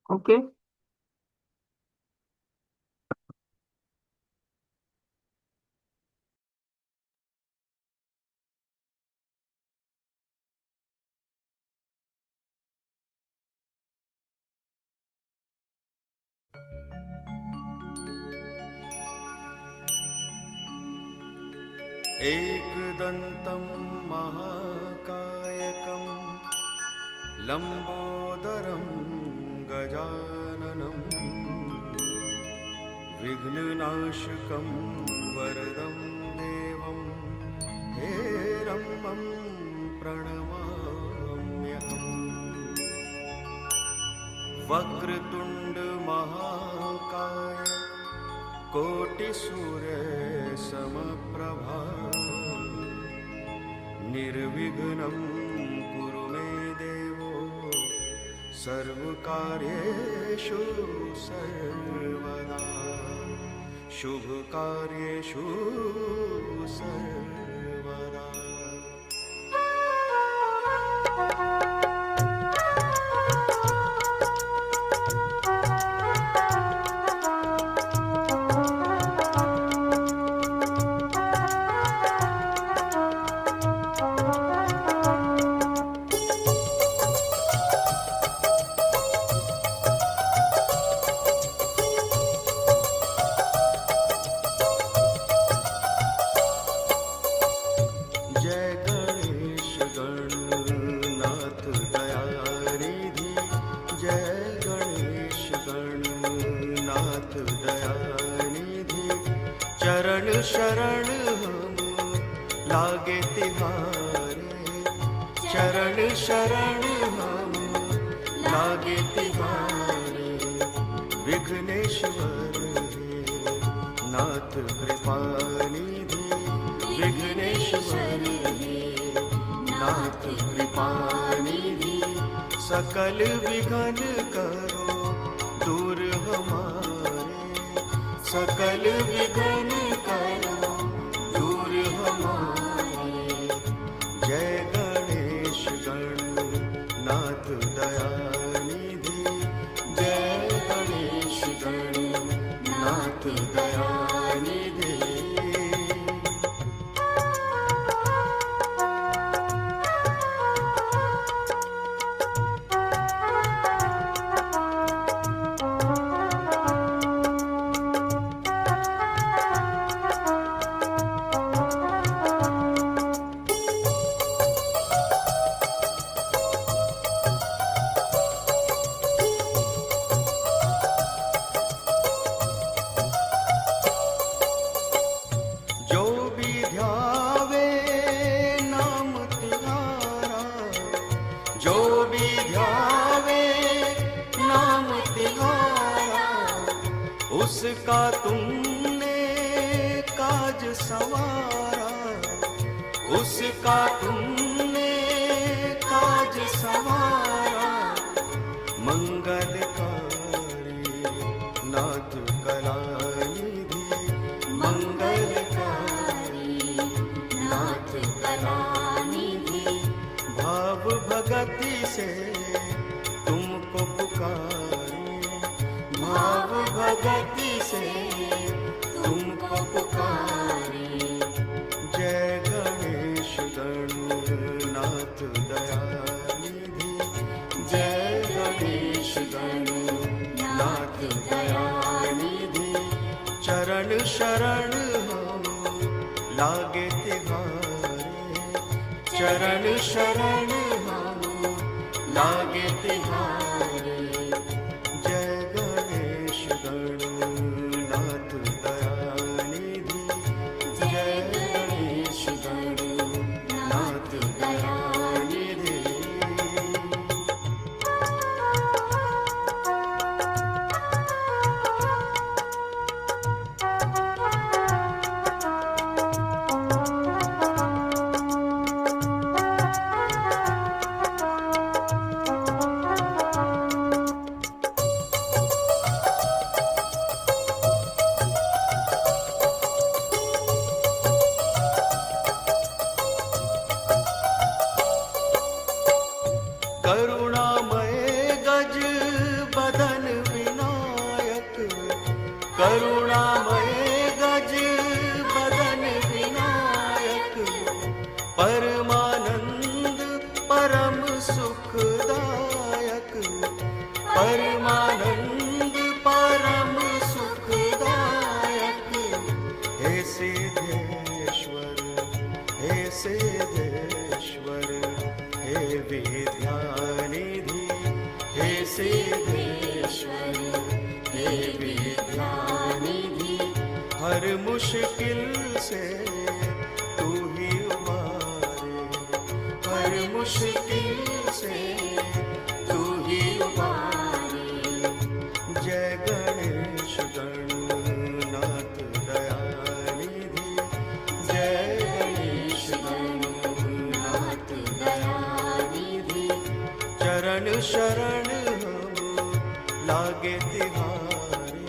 Okay. एकदन्तं महाकायकं लम्बोदरं गजाननं विघ्ननाशकं वरदं देवं हेरम्बं प्रणमाम्यहम्। वक्रतुण्डमहाकाय कोटिसूर्यसमप्रभा निर्विघ्नं कुरु मे देवो सर्वकार्येषु सर्वदा शुभकार्येषु सर्वदा। शरण हम लागे तिहारे, चरण शरण हम लागे तिहारे। विघ्नेश्वर हे नाथ कृपा निधि, विघ्नेश्वर हे नाथ कृपा निधि। सकल विघ्न करो दूर हमारे, सकल विघ्न करो दूर हमारे। जय गणेश गणनाथ दयानिधि, जय गणेश गणनाथ दयानिधि। उसका तुमने काज संवारा, उसका तुमने काज संवारा। मंगलकारी नाथ कलानिधि, मंगलकारी नाथ कलानिधि। भाव भगति से तुमको पुकारे, भाव भगति से तुमको पुकारे। जय गणेश गणनाथ दयानिधि, जय गणेश गणनाथ दयानिधि। चरण शरण हम लागे तिहारे, चरण शरण हम लागे तिहारे। जय गणेश गणनाथ दयानिधि, जय गणेश गणनाथ दयानिधि। करुणामय गज बदन करुणामय गज बदन विनायक, परमानंद परम सुखदायक, परमानंद परम सुखदायक। हे सिद्धेश्वर, हे सिद्धेश्वर, हे विद्यानिधि, हे सिद्धेश्वर, हे विद्यानिधि। हर मुश्किल से तू ही उबारे, हर मुश्किल से तू ही उबारे। जय गणेश गणनाथ दयानिधि, जय गणेश गणनाथ दयानिधि। चरण शरण हम लागे तिहारे,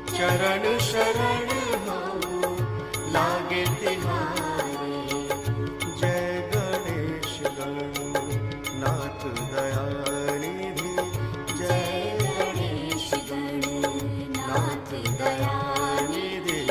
चरण शरण हम लागे तिहारे। जय गणेश गणनाथ दयानिधि, जय गणेश गणनाथ दयानिधि।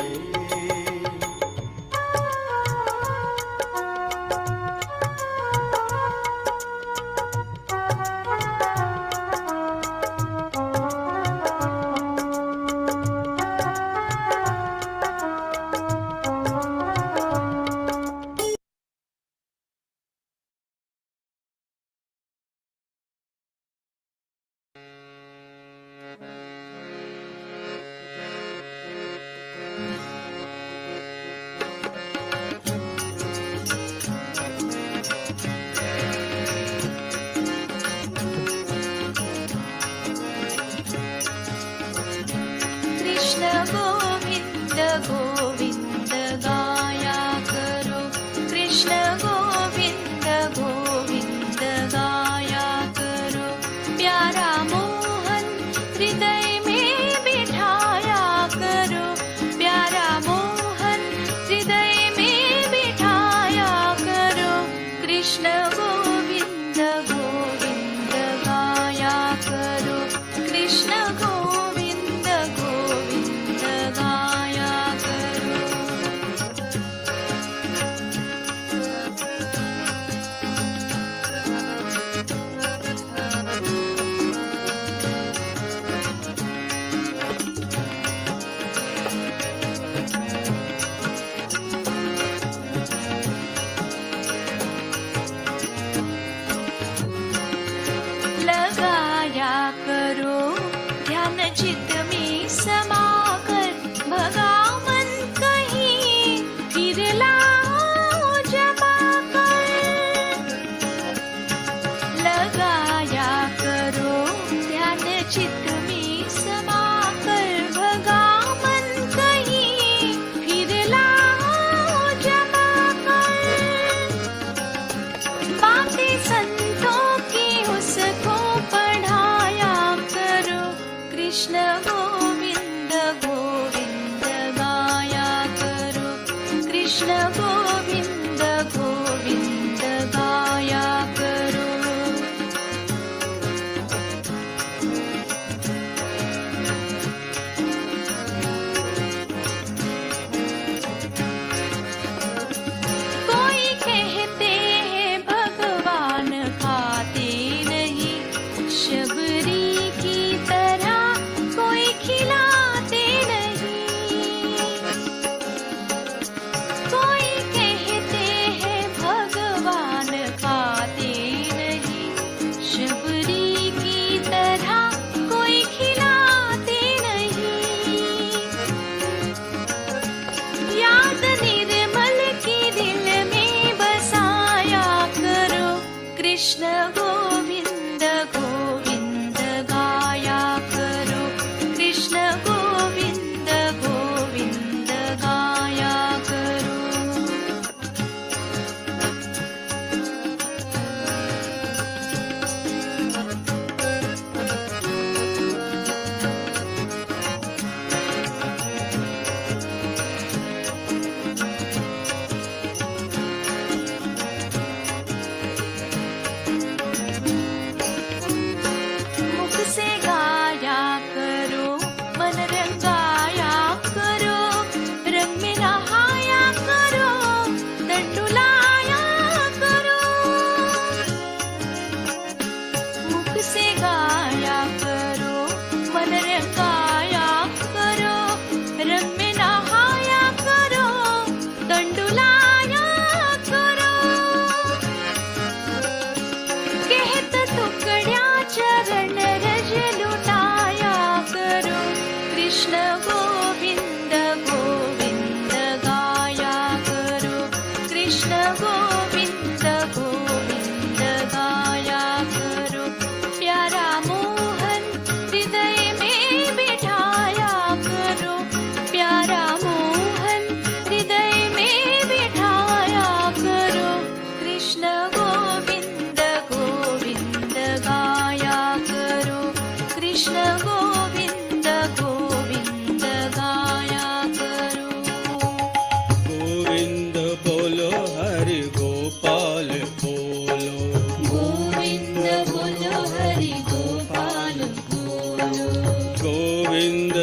कृष्ण गोविंद गोविंद गाया करो, कृष्ण गोविंद गोविंद गाया करो। प्यारा मोहन हृदय में बिठाया करो, प्यारा मोहन हृदय में बिठाया करो। कृष्ण गोविंद गोविंद गाया करो, कृष्ण गोविंद गोविंद गाया करो। लगाया करो ध्यान चित्त में समाकर, भगा मन कहीं फिर लाओ जमा कर। लगाया करो ध्यान चित्त में समाकर, भगा मन कहीं फिर लाओ जमा कर। बातें संतों की उसको पढ़ाया करो, कृष्ण गोविंद गोविंद गाया करो, कृष्ण गोविंद गोविंद गाया करो। कोई कहते हैं भगवान खाते नहीं, शबरी की तरह कोई खिलाते नहीं। कोई कहते हैं भगवान खाते नहीं, शबरी की तरह कोई खिलाते नहीं। याद निर्मल की दिल में बसाया करो, कृष्ण गोविंद गोविंद गाया करो, कृष्ण गोविंद गोविंद गाया करो। मुख से गाया करो, मन रंगाया कृष्ण गोविंद गोविंद गाया करो कृष्ण गोविंद गोविंद गाया करो प्यारा मोहन हृदय में बिठाया करो प्यारा मोहन हृदय में बिठाया करो कृष्ण गोविंद गोविंद गाया करो कृष्ण गोविंद गोविंद गाया करो गोविंद बोलो हरि गोपाल बोलो गोविंद बोलो हरि गोपाल बोलो गोविंद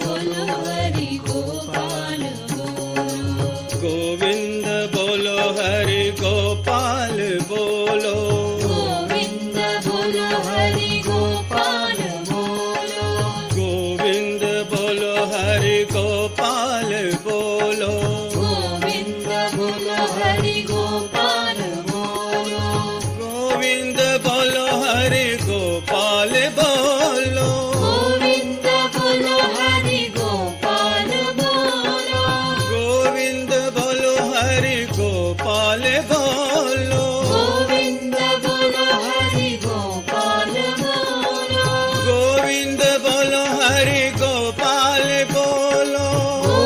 बोलो हरि गोपाल बोलो गोविंद बोलो हरि गोपाल बोलो गोविंद बोलो हरि गोपाल बोलो गोविंद बोलो हरि गोपाल बोलो गोविंद बोलो हरि गोपाल बोलो गोविंद बोलो हरि गोपाल बोलो गोविंद बोलो हरि गोपाल बोलो गोविंद बोलो हरि गोपाल बोलो गोविंद बोलो हरि गोपाल बोलो गोविंद बोलो हरि गोपाल बोलो गोविंद बोलो हरि गोपाल बोलो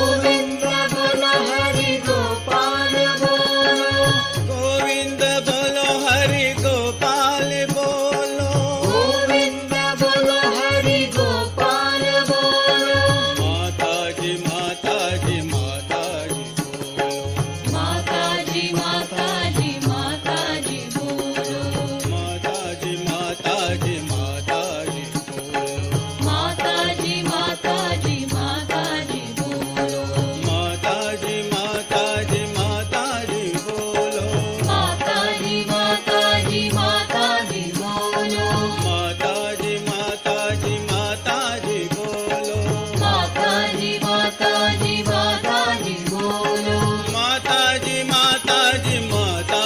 गोविंद बोलो हरि गोपाल बोलो गोविंद बोलो हरि गोपाल बोलो गोविंद बोलो हरि गोपाल बोलो माता जी माता जी माता जी बोलो माता जी माता जी माता जी बोलो माता जी माता जी माता जी बोलो माता जी माता जी माता जी बोलो माता जी माता जी माता जी बोलो माता जी माता जी माता जी बोलो माता जी माता जी माता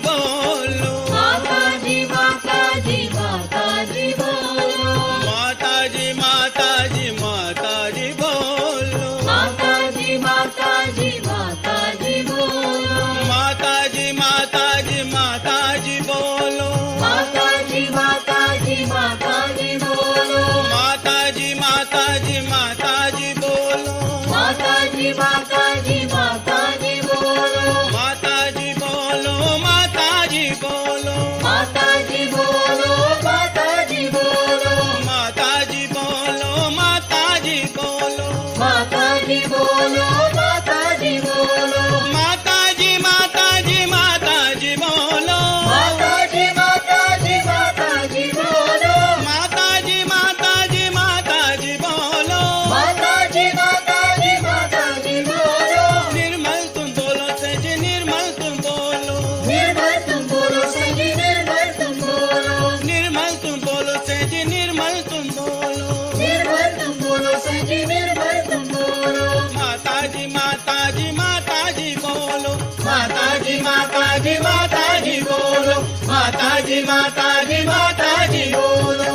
जी बोलो माता जी माता जी माता जी बोलो माता जी माता जी माता जी बोलो माता जी माता जी माता जी बोलो माता जी माता जी माता जी बोलो माता जी माता जी माता जी बोलो माता जी माता जी माता जी बोलो माता जी माता जी माता जी बोलो माता जी माता जी माता जी बोलो माता जी माता जी माता जी बोलो माता जी बोलो माता जी बोलो माता जी बोलो माता जी बोलो माता जी बोलो माता जी बोलो माता जी बोलो माता जी बोलो माता जी माता जी माता जी बोलो माता जी माता जी माता जी बोलो माता जी माता जी माता जी बोलो माता जी माता जी माता जी बोलो निर्मल तुम बोलो सज निर्मल तुम बोलो निर्मल तुम बोलो सही निर्मल तुम बोलो निर्मल तुम बोलो सज निर्मल तुम बोलो निर्मल तुम बोलो सही निर्मल तुम बोलो माता जी माता जी माता जी बोलो माता जी माता जी माता जी बोलो माता जी माता जी माता जी बोलो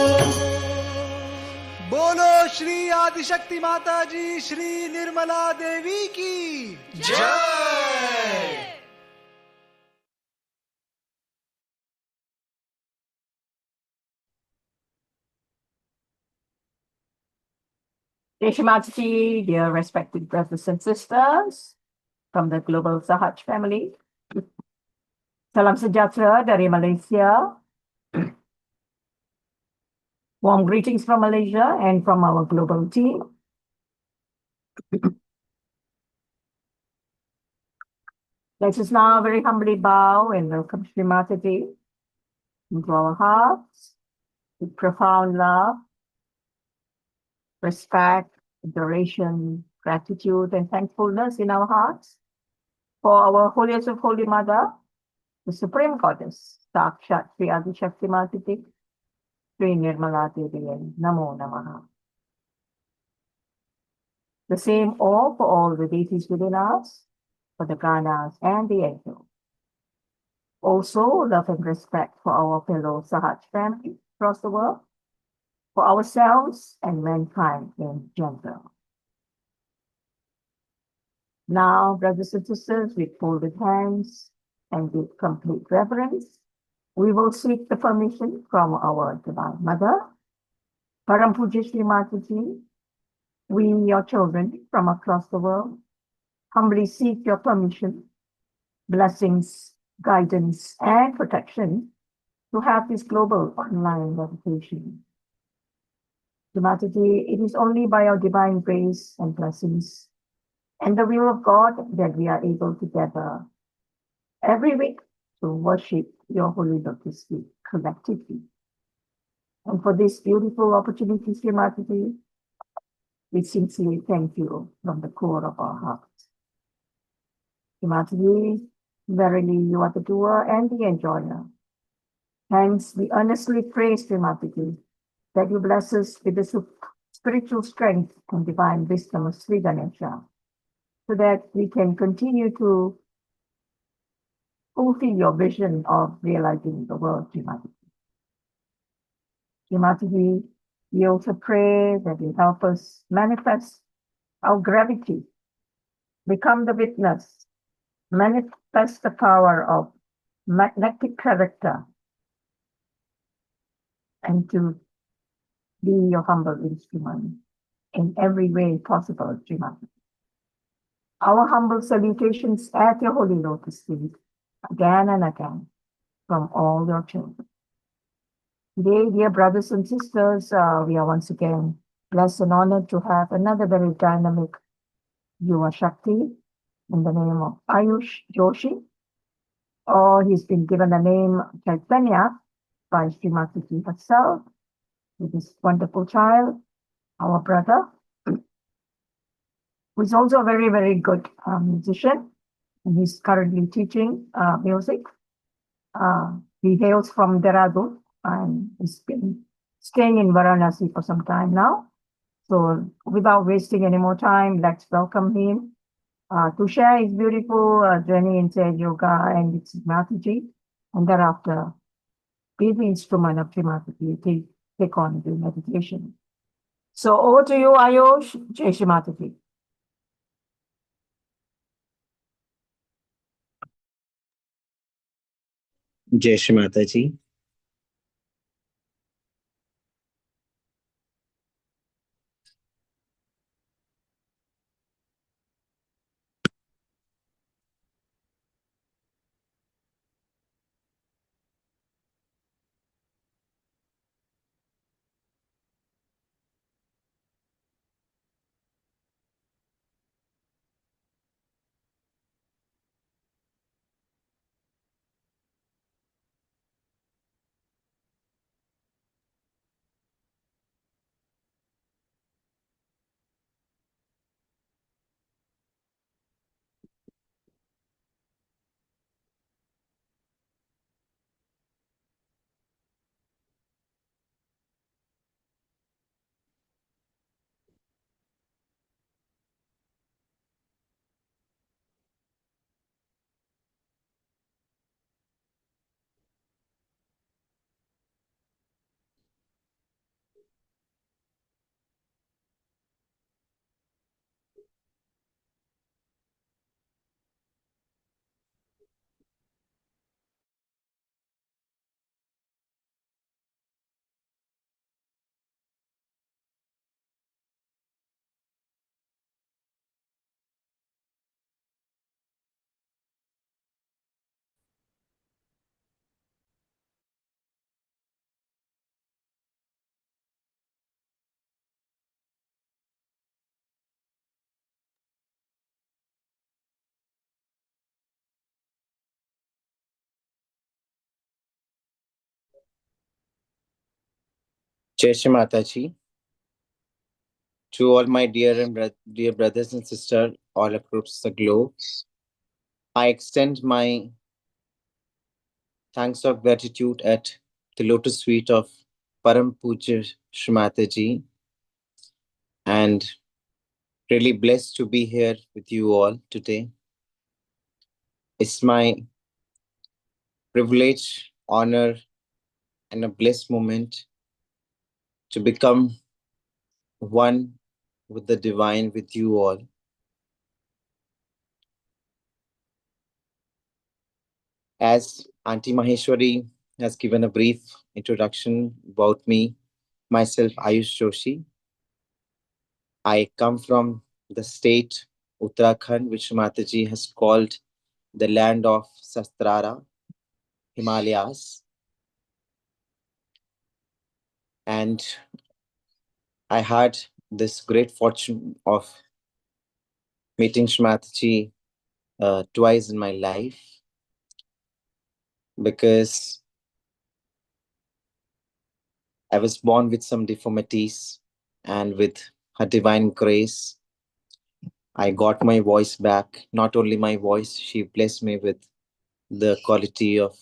बोलो श्री आदिशक्ति माता जी श्री निर्मला देवी की जय Grace of Shri Mataji, dear respected brothers and sisters from the global Sahaj family. Salam sejahtera dari Malaysia. Warm greetings from Malaysia and from our global team. Let us now very humbly bow and welcome Shri Mataji into our hearts with profound love, respect, adoration, gratitude, and thankfulness in our hearts for our holiest of Holy Mother, the Supreme Goddess, Sakshat Shri Adi Shakti Mataji, Shri Nirmala Devi, and Namo Namaha. The same awe for all the deities within us, for the Ganas and the angels. Also, love and respect for our fellow Sahaj family, across the world, for ourselves and mankind in general. Now, brothers and sisters, with folded hands and with complete reverence, we will seek the permission from our Divine Mother, Param Puja Shri Mataji. We, your children from across the world, humbly seek your permission, blessings, guidance, and protection to have this global online meditation. Shri Mataji, it is only by your divine grace and blessings and the will of God that we are able to gather every week to worship your holy lotus feet collectively. And for this beautiful opportunity, Shri Mataji, we sincerely thank you from the core of our hearts. Shri Mataji, verily you are the doer and the enjoyer. Hence, we earnestly pray, Shri Mataji, that you bless us with the spiritual strength and divine wisdom of Sri Ganesha, so that we can continue to fulfill your vision of realizing the world, Shri Mataji. Shri Mataji, we also pray that you help us manifest our gravity, become the witness, manifest the power of magnetic character, and to be your humble instrument in every way possible, Shri Mataji. Our humble salutations at your holy lotus feet, again and again, from all your children. Today, dear brothers and sisters, we are once again blessed and honored to have another very dynamic Yuva Shakti in the name of Ayush Joshi, or he's been given the name Chaitanya by Shri Mataji herself, with this wonderful child, our brother, who is also a very, very good musician, and he's currently teaching music. He hails from Dehradun and he's been staying in Varanasi for some time now. So without wasting any more time, let's welcome him to share his beautiful journey in Sahaja Yoga and its Mataji, and thereafter be the instrument of Shri Mataji, take on the meditation. So over to you, Ayush. Jai Shri Mataji. Jai Shri Mataji. Jai Shri Mataji. To all my dear brothers and sisters all across the globe, I extend my thanks of gratitude at the lotus feet of Param Puja Shri Mataji, and really blessed to be here with you all today. It's my privilege, honor, and a blessed moment to become one with the divine, with you all. As Auntie Maheshwari has given a brief introduction about me, myself, Ayush Joshi. I come from the state Uttarakhand, which Mataji has called the land of Sastrara, Himalayas. And I had this great fortune of meeting Mataji twice in my life, because I was born with some deformities, and with her divine grace, I got my voice back. Not only my voice, she blessed me with the quality of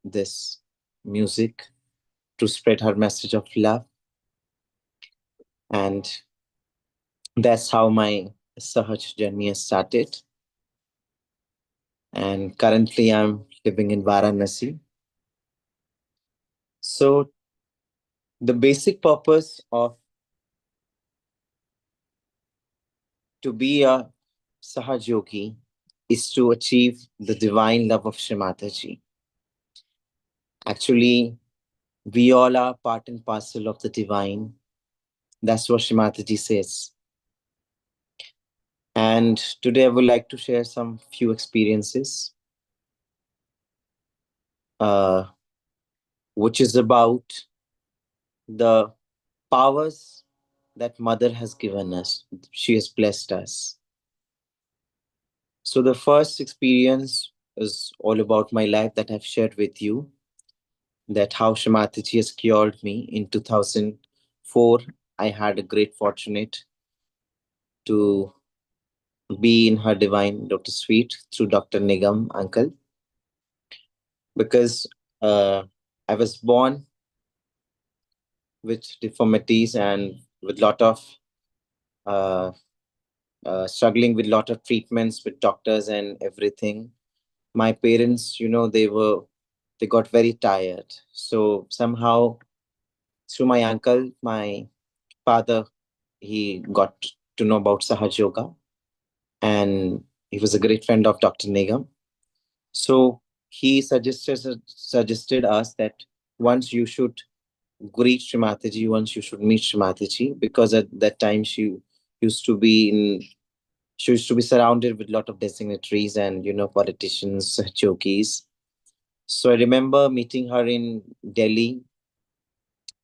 this music to spread her message of love. And that's how my Sahaj journey has started. And currently I'm living in Varanasi. So the basic purpose of to be a Sahaj yogi is to achieve the divine love of Shri Mataji. Actually, we all are part and parcel of the divine. That's what Shri Mataji says. And today I would like to share some few experiences, which is about the powers that Mother has given us. She has blessed us. So the first experience is all about my life that I've shared with you, that how Shri Mataji has cured me. In 2004, I had a great fortunate to be in her divine Dr. Suite through Dr. Nigam uncle, because I was born with deformities and with lot of uh, struggling with lot of treatments with doctors and everything. My parents, they got very tired. So somehow through my uncle, my father, he got to know about Sahaja Yoga, and he was a great friend of Dr. Nigam. So he suggested us that once you should greet Shri Mataji, once you should meet Shri Mataji, because at that time used to be in she used to be surrounded with a lot of dignitaries and politicians, yogis. So I remember meeting her in Delhi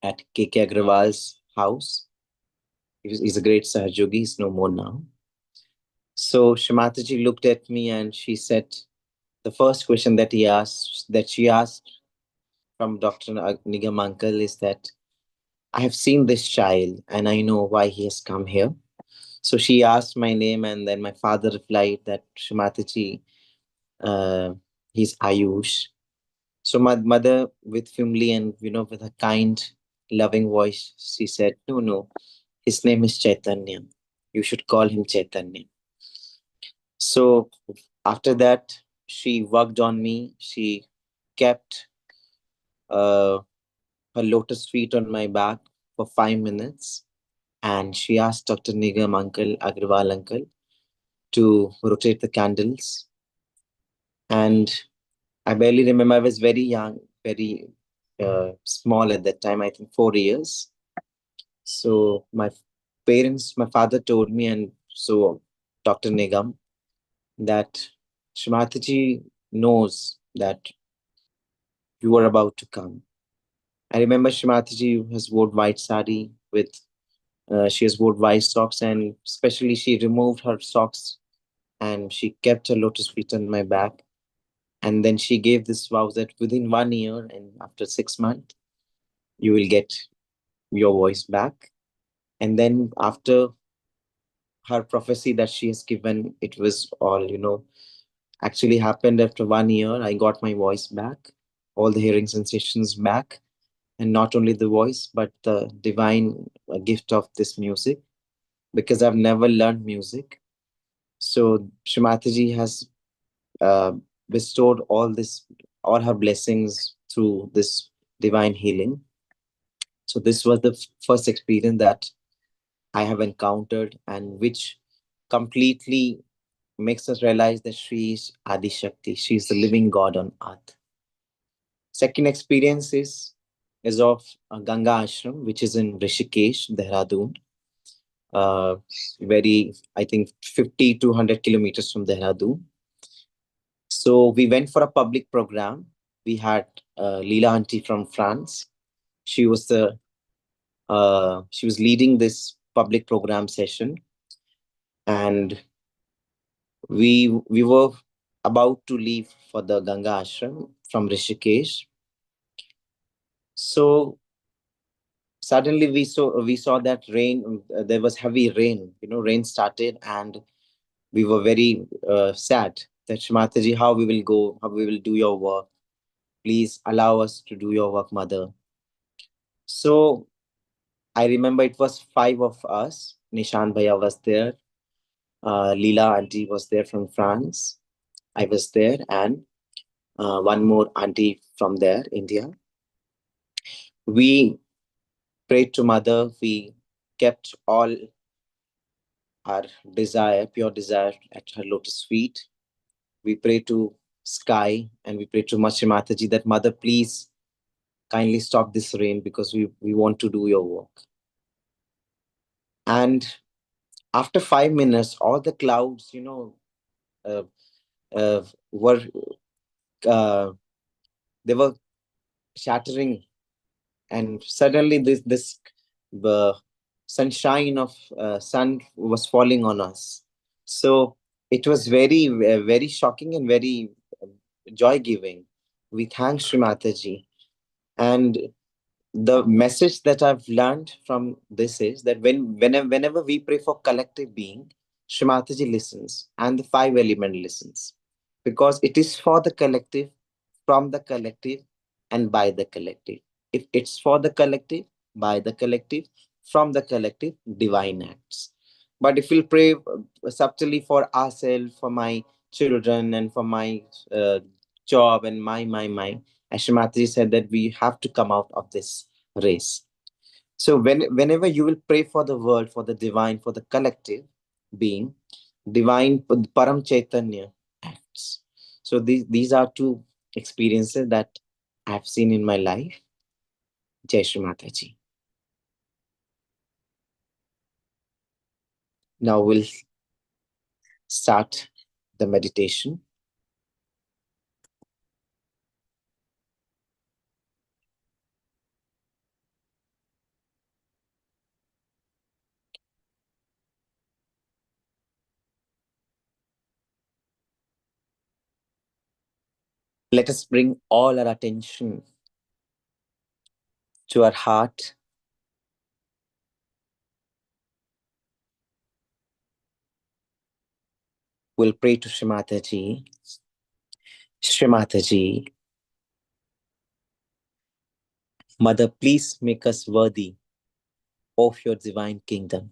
at KK Agrawal's house. He's a great Sahaj yogi. He's no more now. So Shri looked at me and she said, the first question that she asked from Dr. Nigam uncle is that, I have seen this child and I know why he has come here. So she asked my name, and then my father replied that Shri he's Ayush. So my mother, with family and with a kind, loving voice, she said, "No, no, his name is Chaitanya. You should call him Chaitanya." So after that, she worked on me. She kept uh, her lotus feet on my back for 5 minutes, and she asked Dr. Nigam uncle, Agrawal uncle, to rotate the candles. And I barely remember. I was very young, very small at that time. I think 4 years. So my father told me, and so Dr. Nigam, that Shrimataji knows that you are about to come. I remember Shrimataji has worn white sari with she has worn white socks, and especially she removed her socks and she kept her lotus feet on my back. And then she gave this vow that within 1 year and after 6 months, you will get your voice back. And then after her prophecy that she has given, it was all, actually happened after 1 year. I got my voice back, all the hearing sensations back, and not only the voice, but the divine gift of this music, because I've never learned music. So Shrimataji has uh, bestowed all her blessings through this divine healing. So this was the first experience that I have encountered, and which completely makes us realize that she is Adi Shakti. She is the living God on earth. Second experience is of Ganga Ashram, which is in Rishikesh, Dehradun. Uh, very, I think, 50 to 100 kilometers from Dehradun. So we went for a public program. We had Leela Auntie from France. She was she was leading this public program session, and we were about to leave for the Ganga Ashram from Rishikesh. So suddenly we saw that rain. There was heavy rain. Rain started, and we were very sad that Shrimataji, how we will go, how we will do your work. Please allow us to do your work, Mother. So I remember it was five of us. Nishan Bhaiya was there. Leela Auntie was there from France. I was there, and one more auntie from there, India. We prayed to Mother. We kept all our desire, pure desire, at her lotus feet. We pray to sky, and we pray to Machi Mataji that Mother, please kindly stop this rain, because we want to do your work. And after 5 minutes, all the clouds, uh, were uh, they were shattering, and suddenly this the sunshine of sun was falling on us. So it was very shocking and very joy giving. We thank Sri Mataji. And the message that I've learned from this is that whenever we pray for collective being, Sri Mataji listens, and the five element listens, because it is for the collective, from the collective, and by the collective. If it's for the collective, by the collective, from the collective, divine acts. But if we'll pray subtly for ourselves, for my children, and for my job, and my, as Shri Mataji said, that we have to come out of this race. So whenever you will pray for the world, for the divine, for the collective being, divine Param Chaitanya acts. So these are two experiences that I've seen in my life. Jai Shri Mataji. Now we'll start the meditation. Let us bring all our attention to our heart. We'll pray to Shri Mataji. Shri Mataji, Mother, please make us worthy of your divine kingdom.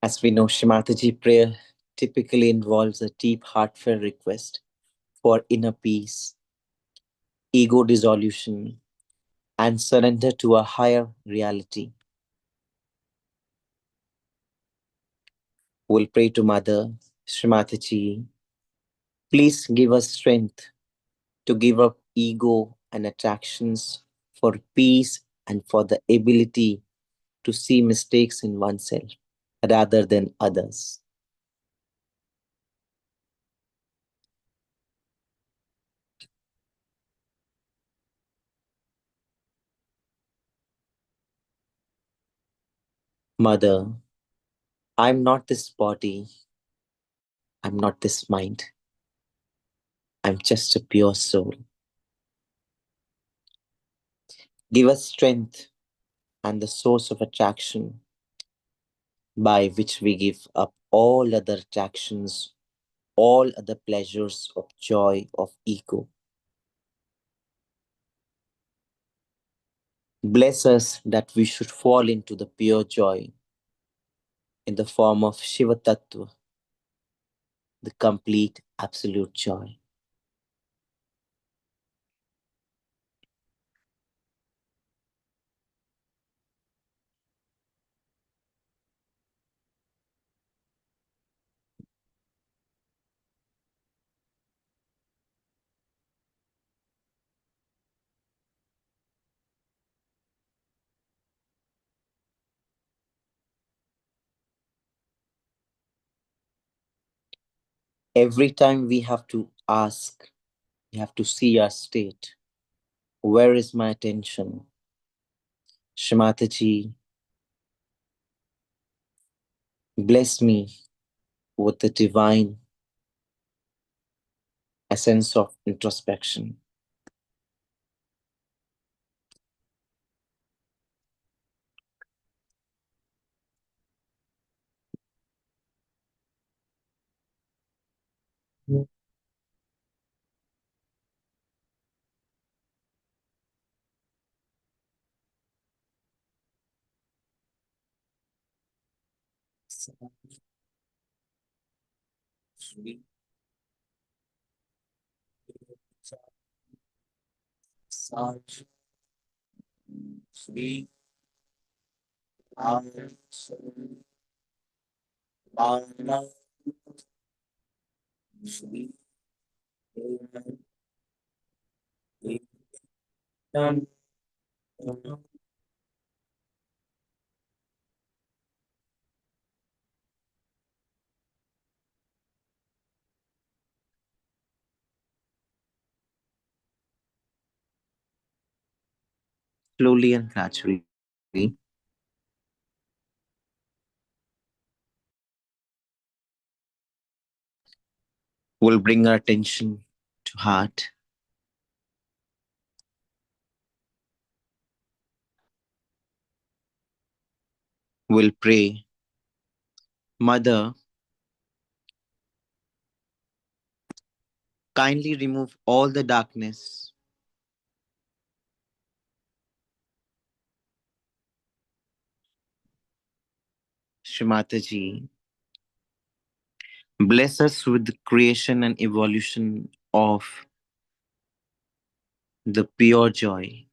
As we know, Shri Mataji, prayer typically involves a deep, heartfelt request for inner peace, ego dissolution, and surrender to a higher reality. We'll pray to Mother, Shri Mataji, please give us strength to give up ego and attractions for peace and for the ability to see mistakes in oneself rather than others. Mother, I'm not this body, I'm not this mind. I'm just a pure soul. Give us strength and the source of attraction by which we give up all other attractions, all other pleasures of joy, of ego. Bless us that we should fall into the pure joy in the form of Shiva Tattva, the complete absolute joy. Every time we have to ask, we have to see our state. Where is my attention? Shrimataji, bless me with the divine essence of introspection. Slowly and gradually, we'll bring our attention to heart. We'll pray, Mother, kindly remove all the darkness. Shrimataji, bless us with the creation and evolution of the pure joy.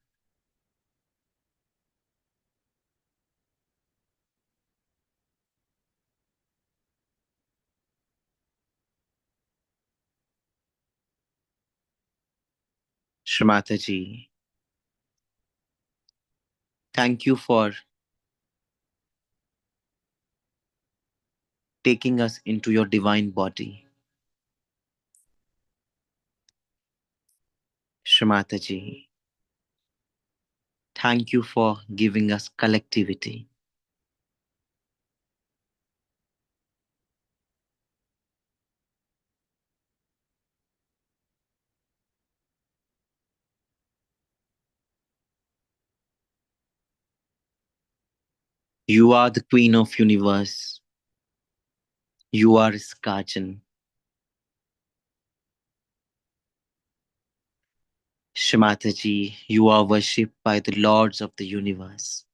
Shrimataji, thank you for taking us into your divine body. Shrimataji, thank you for giving us collectivity. You are the Queen of Universe. You are his guardian. Shrimataji, you are worshipped by the lords of the universe.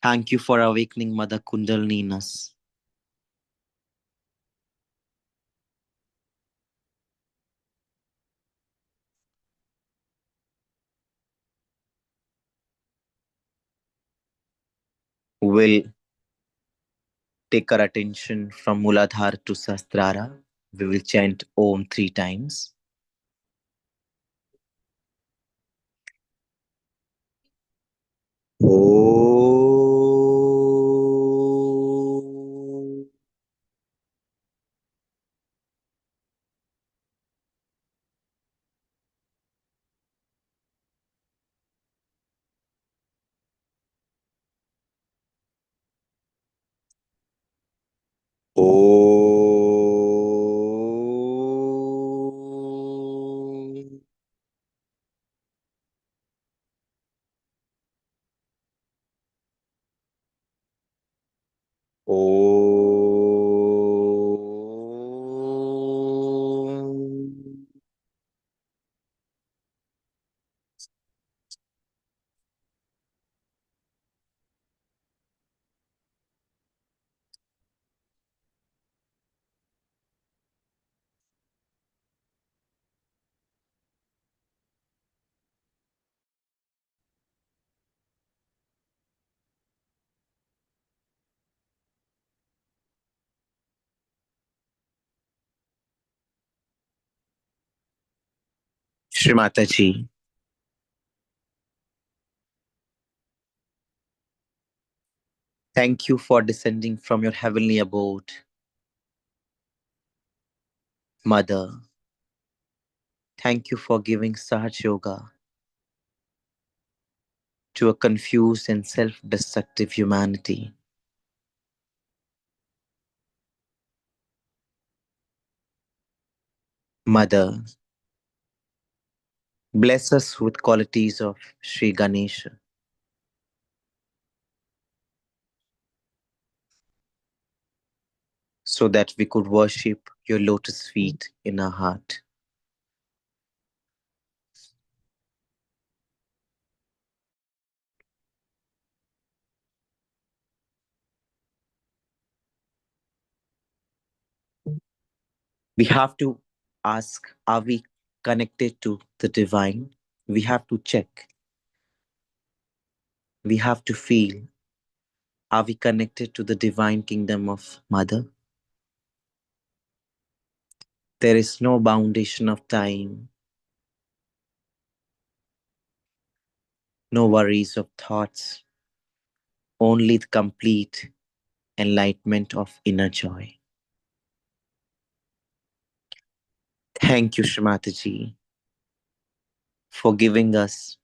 Thank you for awakening Mother Kundalini in us. We'll take our attention from Muladhara to Sahasrara. We will chant Om 3 times. Om. Om. Shri Mataji, thank you for descending from your heavenly abode. Mother, thank you for giving Sahaja Yoga to a confused and self-destructive humanity. Mother, bless us with qualities of Sri Ganesha, so that we could worship your lotus feet in our heart. We have to ask, are we connected to the divine? We have to check. We have to feel, are we connected to the divine kingdom of Mother? There is no foundation of time, no worries of thoughts, only the complete enlightenment of inner joy. Thank you, Shrimataji, for giving us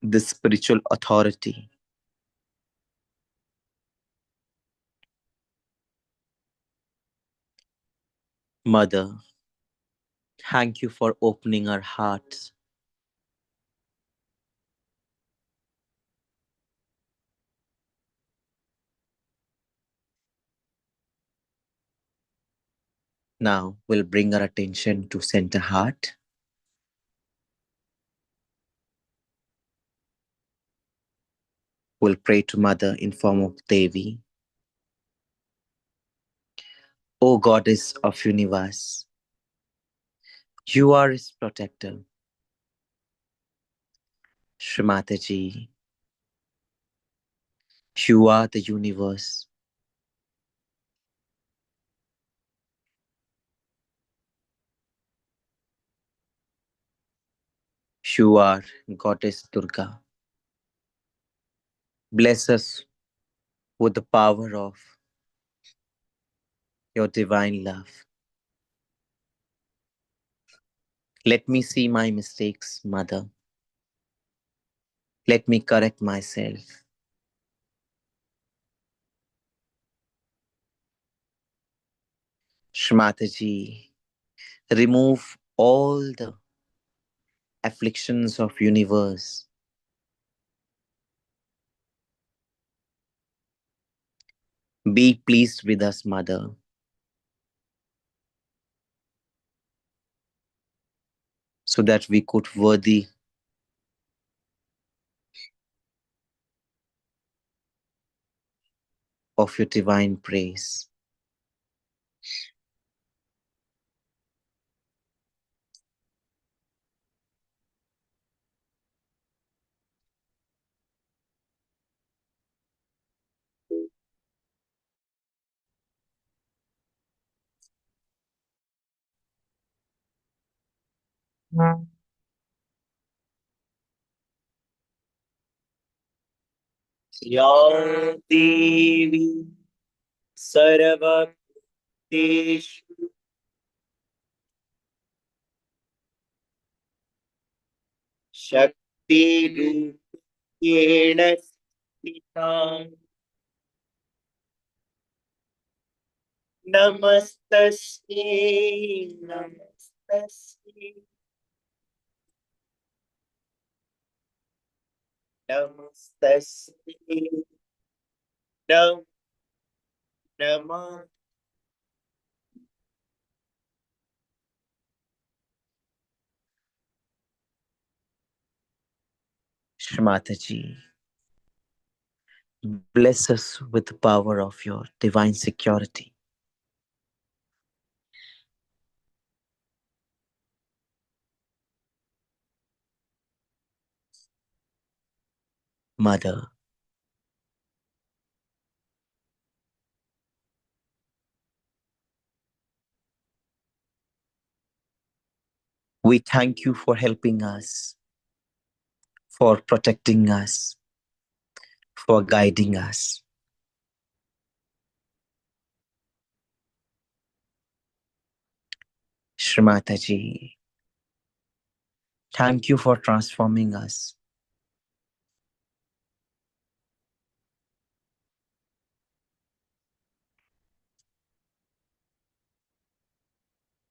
this spiritual authority. Mother, thank you for opening our hearts. Now we'll bring our attention to center heart. We'll pray to Mother in form of Devi. O Goddess of Universe, you are his protector. Shrimataji, you are the universe. You are Goddess Durga. Bless us with the power of your divine love. Let me see my mistakes, Mother. Let me correct myself. Shrimataji, remove all the afflictions of universe. Be pleased with us, Mother. So that we could worthy of your divine praise. या देवी सर्वभूतेषु शक्तिरूपेण स्थिता नमस्तस्यै नमस्तस्यै नमस्तस्यै नमो नमः Shrimataji, bless us with the power of your divine security. Mother, We thank you for helping us, for protecting us, for guiding us. Shri Mataji, thank you for transforming us.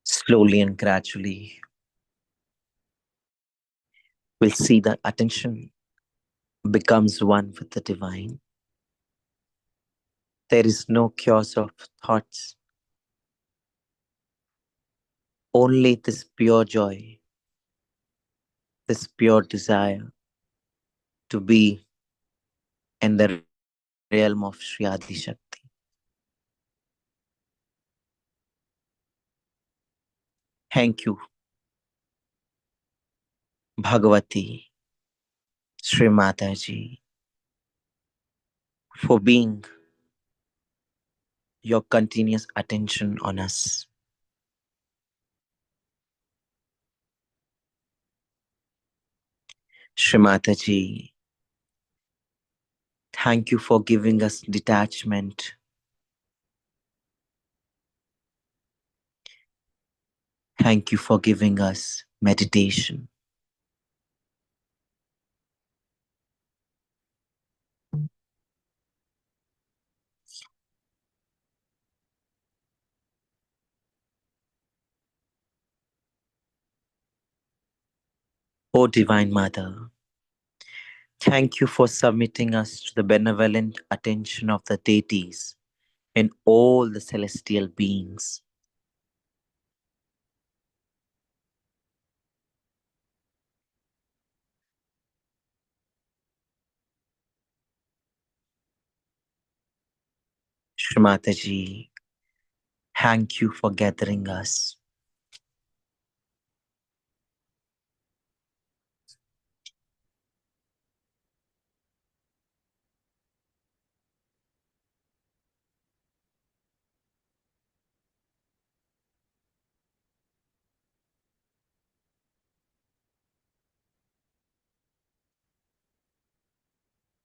Slowly and gradually, we'll see that attention becomes one with the divine. There is no chaos of thoughts, only this pure joy, this pure desire to be in the realm of Shri Adi Shakti. Thank you, Bhagavati, Shri Mataji, for being your continuous attention on us. Shri Mataji, thank you for giving us detachment. Thank you for giving us meditation. O Divine Mother, thank you for submitting us to the benevolent attention of the deities and all the celestial beings. Shri Mataji, thank you for gathering us.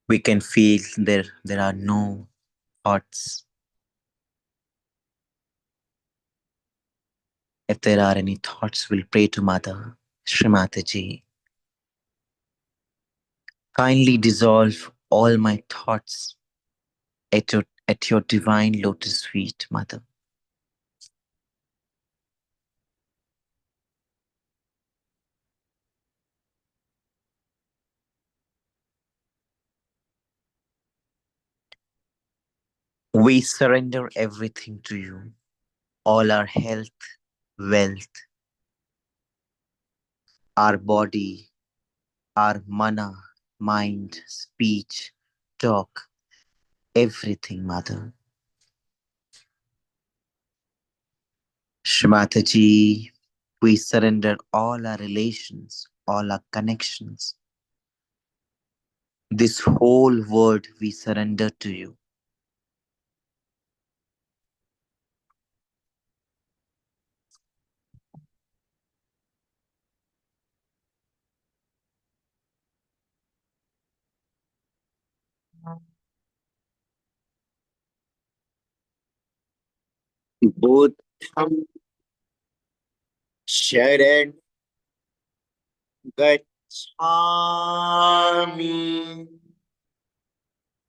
We can feel there are no thoughts. If there are any thoughts, we'll pray to Mother. Shri Mataji, kindly dissolve all my thoughts at your divine lotus feet, Mother. We surrender everything to you, all our health, wealth, our body, our mana, mind, speech, talk, everything, Mother. Shri Mataji, we surrender all our relations, all our connections. This whole world we surrender to you. Buddham Sharan Gacchami,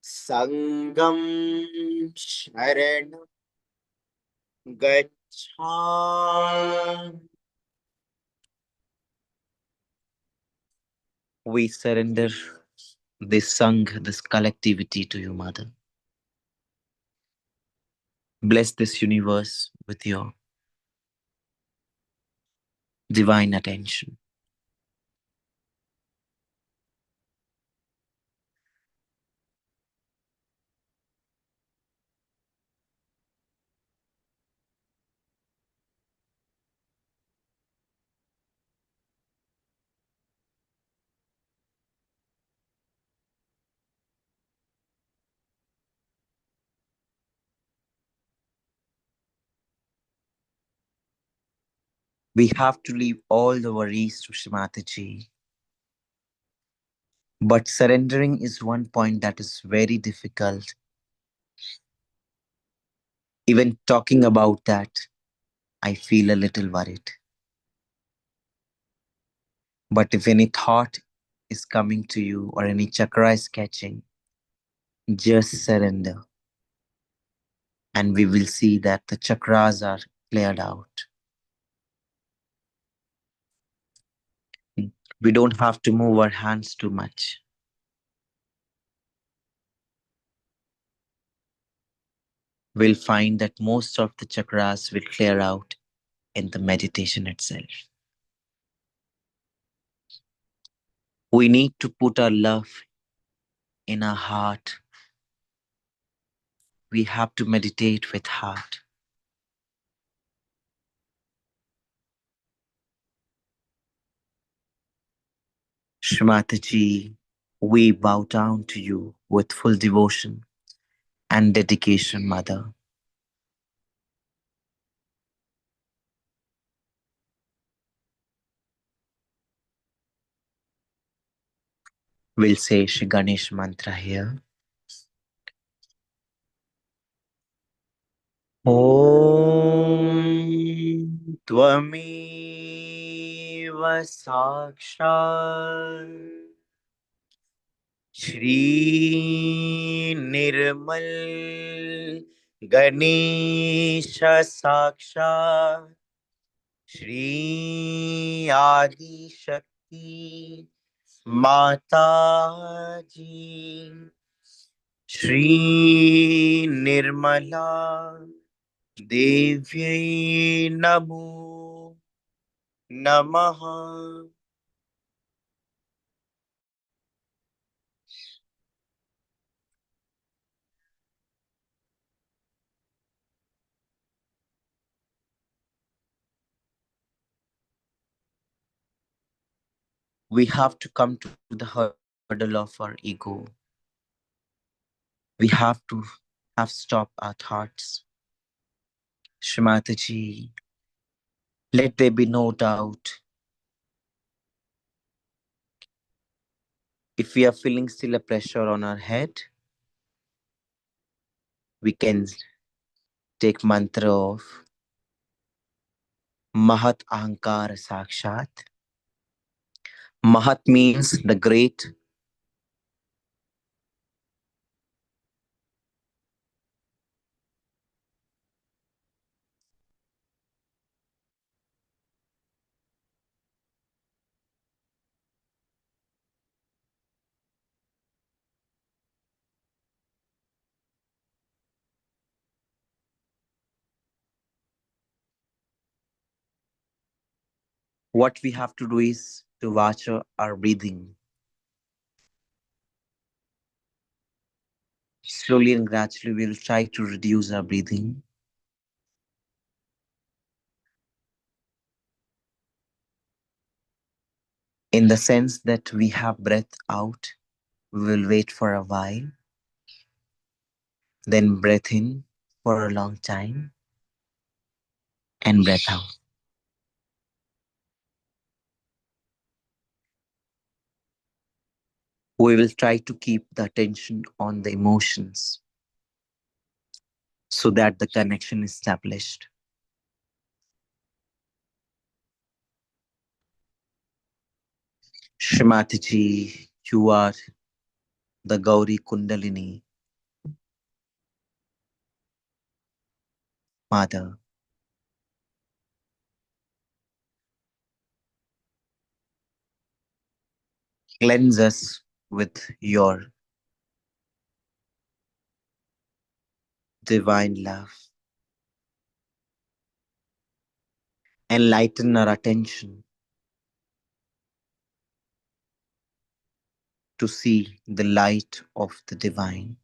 Sangam Sharan Gacchami. We surrender this Sangh, this collectivity to you, Mother. Bless this universe with your divine attention. We have to leave all the worries to Shrimataji. But surrendering is one point that is very difficult. Even talking about that, I feel a little worried. But if any thought is coming to you or any chakra is catching, just surrender. And we will see that the chakras are cleared out. We don't have to move our hands too much. We'll find that most of the chakras will clear out in the meditation itself. We need to put our love in our heart. We have to meditate with heart. Shrimataji, we bow down to you with full devotion and dedication, Mother. We'll say Shri Ganesh mantra here. Om Tvameva Sakshat Shri Nirmal Ganesha Sakshat Shri Adi Shakti Mataji Shri Nirmala Devyai Namo Namaha. We have to come to the hurdle of our ego. We have to have stopped our thoughts. Shrimataji, let there be no doubt. If we are feeling still a pressure on our head, we can take mantra of Mahat Ahankar Sakshat. Mahat means the great. What we have to do is to watch our breathing. Slowly and gradually, we'll try to reduce our breathing. In the sense that we have breath out, we will wait for a while, then breath in for a long time, and breath out. We will try to keep the attention on the emotions so that the connection is established. Shrimataji, you are the Gauri Kundalini Mother. Cleanse us with your divine love. Enlighten our attention to see the light of the divine.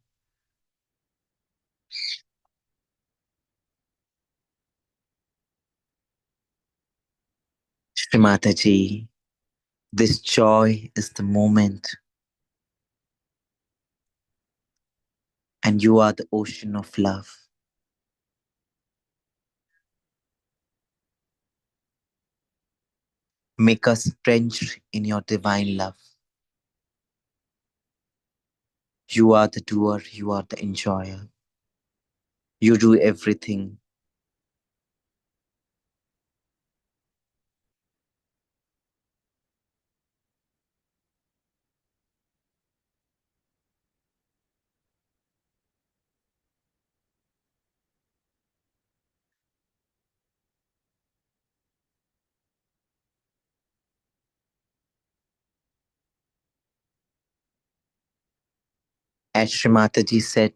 Shrimataji, this joy is the moment, and you are the ocean of love. Make us drenched in your divine love. You are the doer, you are the enjoyer. You do everything. As Shri Mataji said,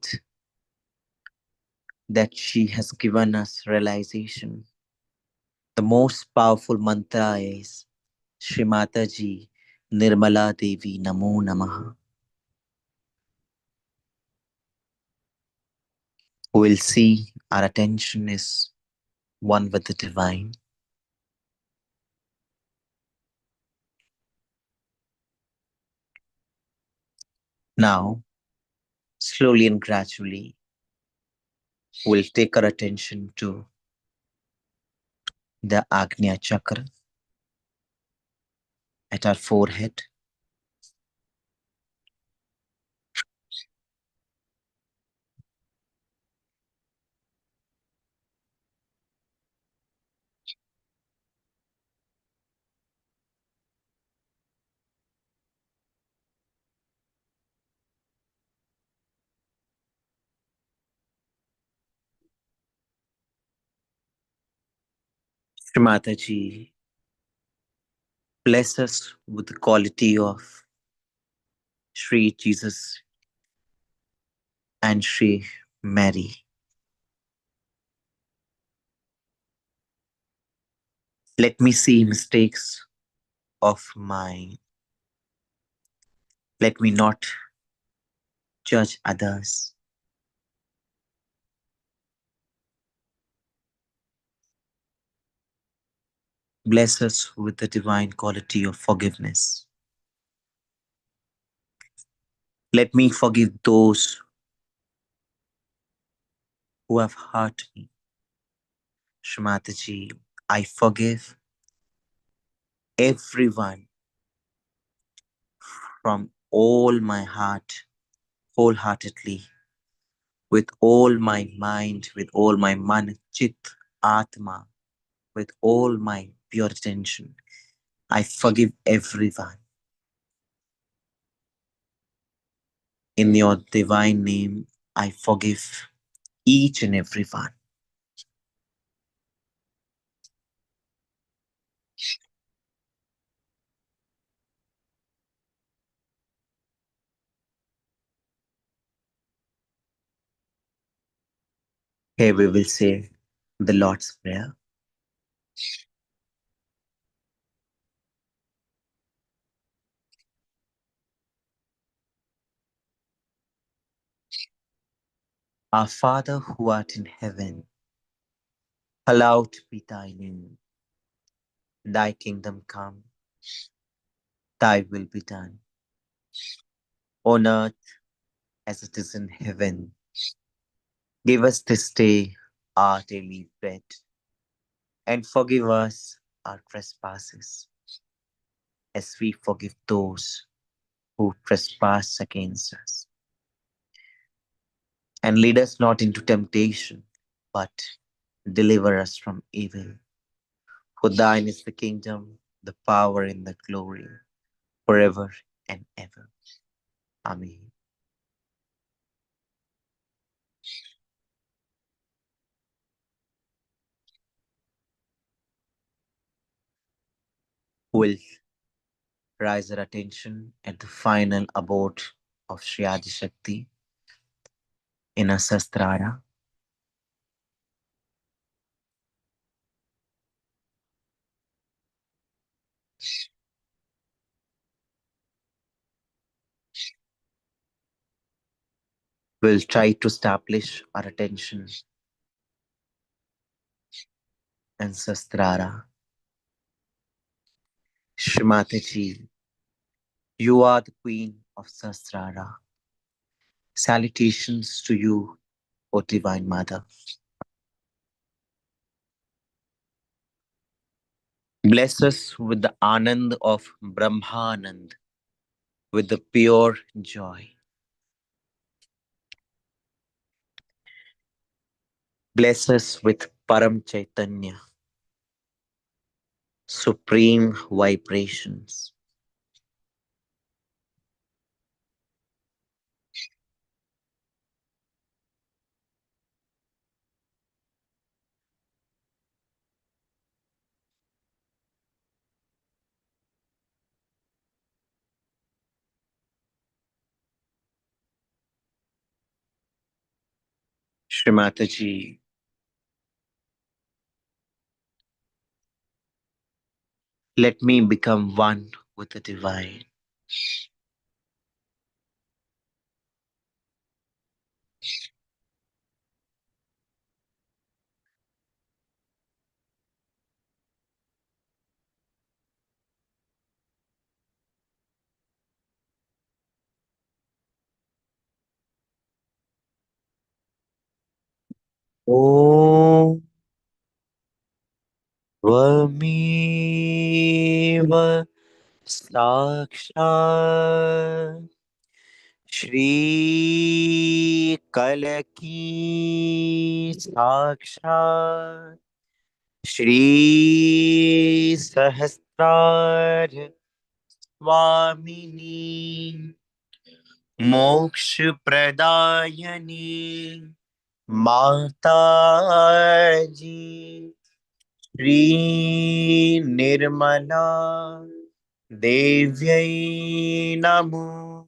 that she has given us realization. The most powerful mantra is Shri Mataji Nirmala Devi Namo Namaha. We'll see our attention is one with the divine. Now, slowly and gradually, we'll take our attention to the Agnya Chakra at our forehead. Shri Mataji bless us with the quality of Shri Jesus and Shri Mary. Let me see mistakes of mine. Let me not judge others. Bless us with the divine quality of forgiveness. Let me forgive those who have hurt me. Shri Mataji, I forgive everyone from all my heart, wholeheartedly, with all my mind, with all my man, chit, atma, with all my pure attention. I forgive everyone. In your divine name, I forgive each and everyone. Here we will say the Lord's Prayer. Our Father who art in heaven, hallowed be thy name. Thy kingdom come, thy will be done, on earth as it is in heaven. Give us this day our daily bread, and forgive us our trespasses, as we forgive those who trespass against us. And lead us not into temptation, but deliver us from evil. For thine is the kingdom, the power, and the glory, forever and ever. Amen. We'll raise our attention at the final abode of Sri Adi Shakti in a Sastrara. We'll try to establish our attention in Sastrara. Shrimataji, you are the Queen of Sastrara. Salutations to you, O Divine Mother. Bless us with the Anand of Brahmanand, with the pure joy. Bless us with Param Chaitanya, supreme vibrations. Shri Mataji, let me become one with the divine. Om Vameva Sakshat Shri Kalaki Sakshat Shri Sahasrar Swamini Moksha Pradayani Mataji Shri Nirmala Devyai Namo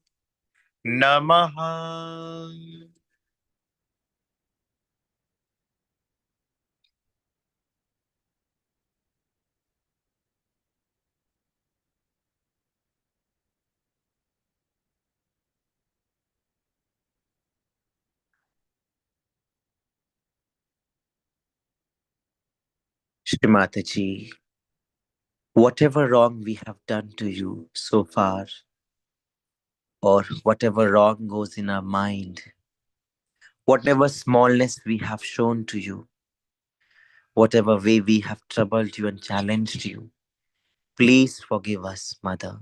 Namaha. Shri Mataji, whatever wrong we have done to you so far, or whatever wrong goes in our mind, whatever smallness we have shown to you, whatever way we have troubled you and challenged you, please forgive us, Mother.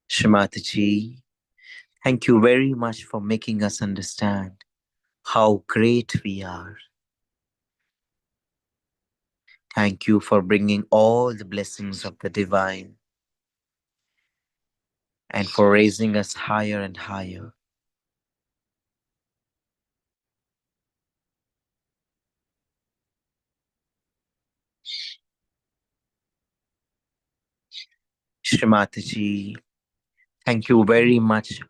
Shri Mataji, thank you very much for making us understand how great we are. Thank you for bringing all the blessings of the divine and for raising us higher and higher. Shri Mataji, thank you very much.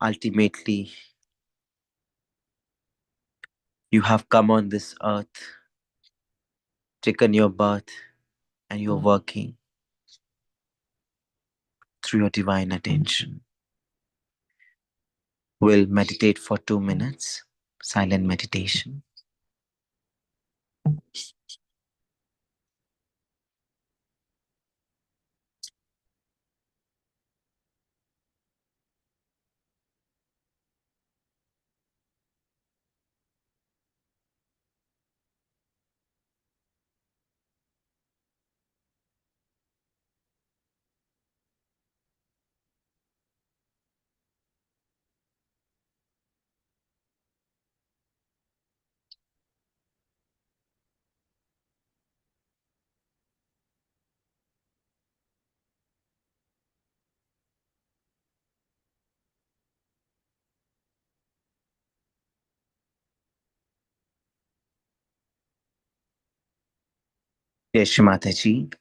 Ultimately, you have come on this earth, taken your birth, and you're working through your divine attention. We'll meditate for 2 minutes, silent meditation. Yes, Shri Mataji.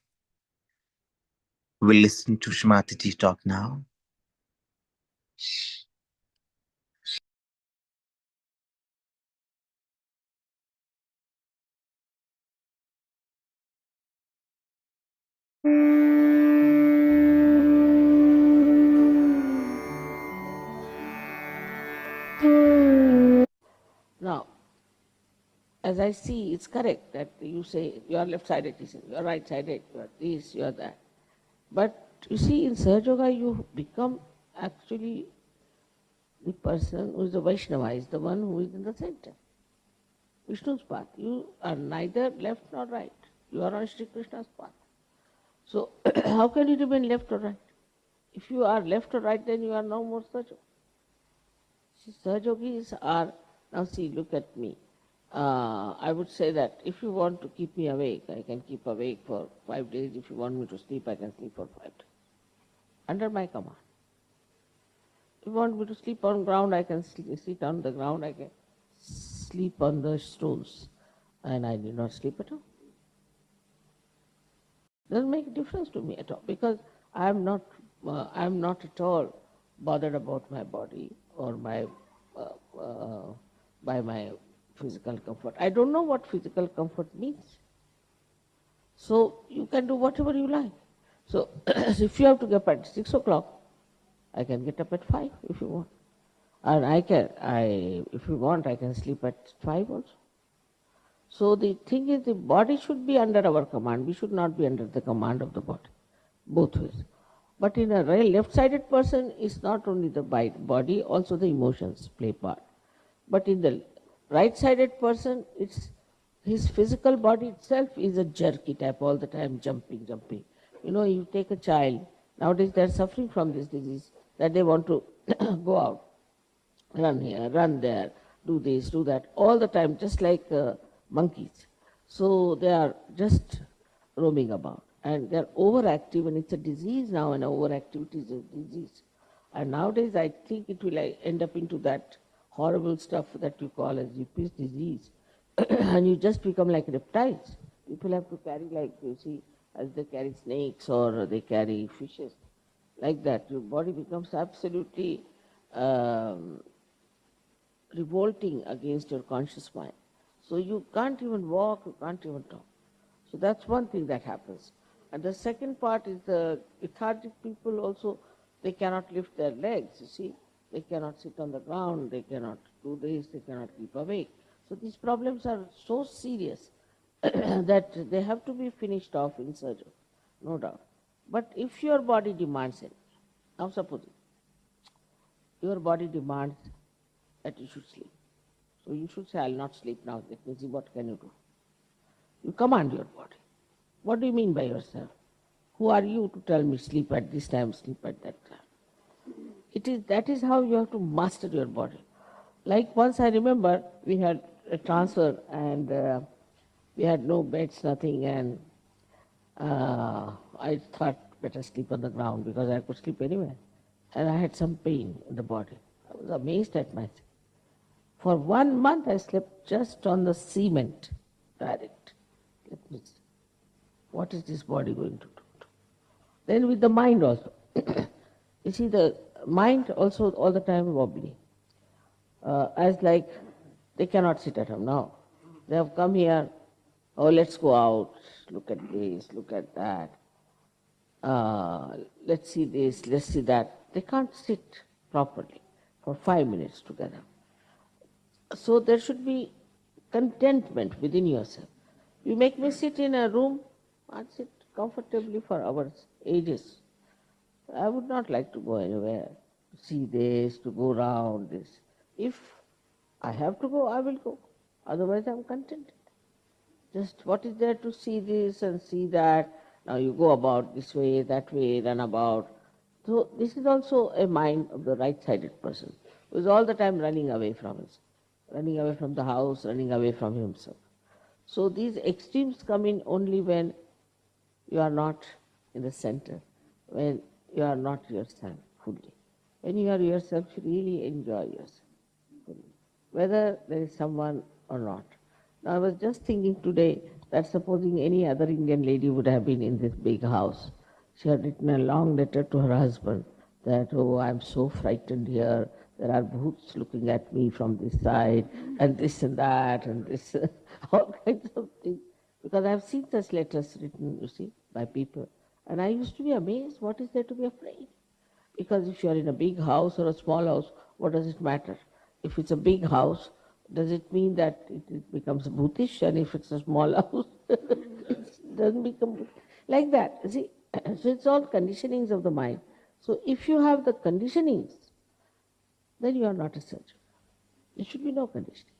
We'll listen to Shri Mataji talk now. Now, as I see, it's correct that you say you are left-sided, you are right-sided, you are this, you are that. But you see, in Sahaja Yoga, you become actually the person who is a Vaishnava is the one who is in the center. Vishnu's path. You are neither left nor right. You are on Shri Krishna's path. So how can you remain left or right? If you are left or right, then you are no more Sahaja. Sahajogis are, now see, look at me. I would say that if you want to keep me awake, I can keep awake for 5 days. If you want me to sleep, I can sleep for 5 days. Under my command. If you want me to sleep on ground, I can sit on the ground, I can sleep on the stones. And I did not sleep at all. Doesn't make a difference to me at all, because I am not at all bothered about my body or my by my physical comfort. I don't know what physical comfort means. So you can do whatever you like. So if you have to get up at 6 o'clock, I can get up at 5 if you want. And if you want, I can sleep at 5 also. So the thing is, the body should be under our command. We should not be under the command of the body, both ways. But in a left-sided person, it's not only the body, also the emotions play part. But in the right-sided person, it's his physical body itself is a jerky type, all the time jumping. You know, you take a child, nowadays they're suffering from this disease, that they want to go out, run here, run there, do this, do that, all the time, just like monkeys. So they are just roaming about. And they're overactive, and it's a disease now, and overactivity is a disease. And nowadays I think it will end up into that horrible stuff that you call as Yuppies disease. And you just become like reptiles. People have to carry, like, you see, as they carry snakes or they carry fishes. Like that, your body becomes absolutely revolting against your conscious mind. So you can't even walk, you can't even talk. So that's one thing that happens. And the second part is the lethargic people also, they cannot lift their legs, you see. They cannot sit on the ground, they cannot do this, they cannot keep awake. So these problems are so serious that they have to be finished off in surgery, no doubt. But if your body demands it, now suppose your body demands that you should sleep. So you should say, I'll not sleep now. Let me see, what can you do? You command your body. What do you mean by yourself? Who are you to tell me sleep at this time, sleep at that time? That is how you have to master your body. Like once I remember, we had a transfer and we had no beds, nothing, and I thought better sleep on the ground because I could sleep anywhere. And I had some pain in the body. I was amazed at myself. For 1 month I slept just on the cement, direct. Let me see. What is this body going to do? Then with the mind also. You see, the mind also all the time wobbly. As like, they cannot sit at home now. They have come here, oh, let's go out, look at this, look at that. Let's see this, let's see that. They can't sit properly for 5 minutes together. So there should be contentment within yourself. You make me sit in a room, I'll sit comfortably for hours, ages. I would not like to go anywhere, to see this, to go around this. If I have to go, I will go. Otherwise I'm contented. Just what is there to see this and see that? Now you go about this way, that way, run about. So this is also a mind of the right-sided person, who is all the time running away from us, running away from the house, running away from himself. So these extremes come in only when you are not in the center, when you are not yourself fully. When you are yourself, you really enjoy yourself fully, whether there is someone or not. Now I was just thinking today that supposing any other Indian lady would have been in this big house, she had written a long letter to her husband that, oh, I'm so frightened here, there are bhoots looking at me from this side, and this and that, and this, all kinds of things. Because I've seen such letters written, you see, by people. And I used to be amazed, what is there to be afraid? Because if you are in a big house or a small house, what does it matter? If it's a big house, does it mean that it becomes bhutish? And if it's a small house, it doesn't become like that. See, so it's all conditionings of the mind. So if you have the conditionings, then you are not a surgeon. There should be no conditioning.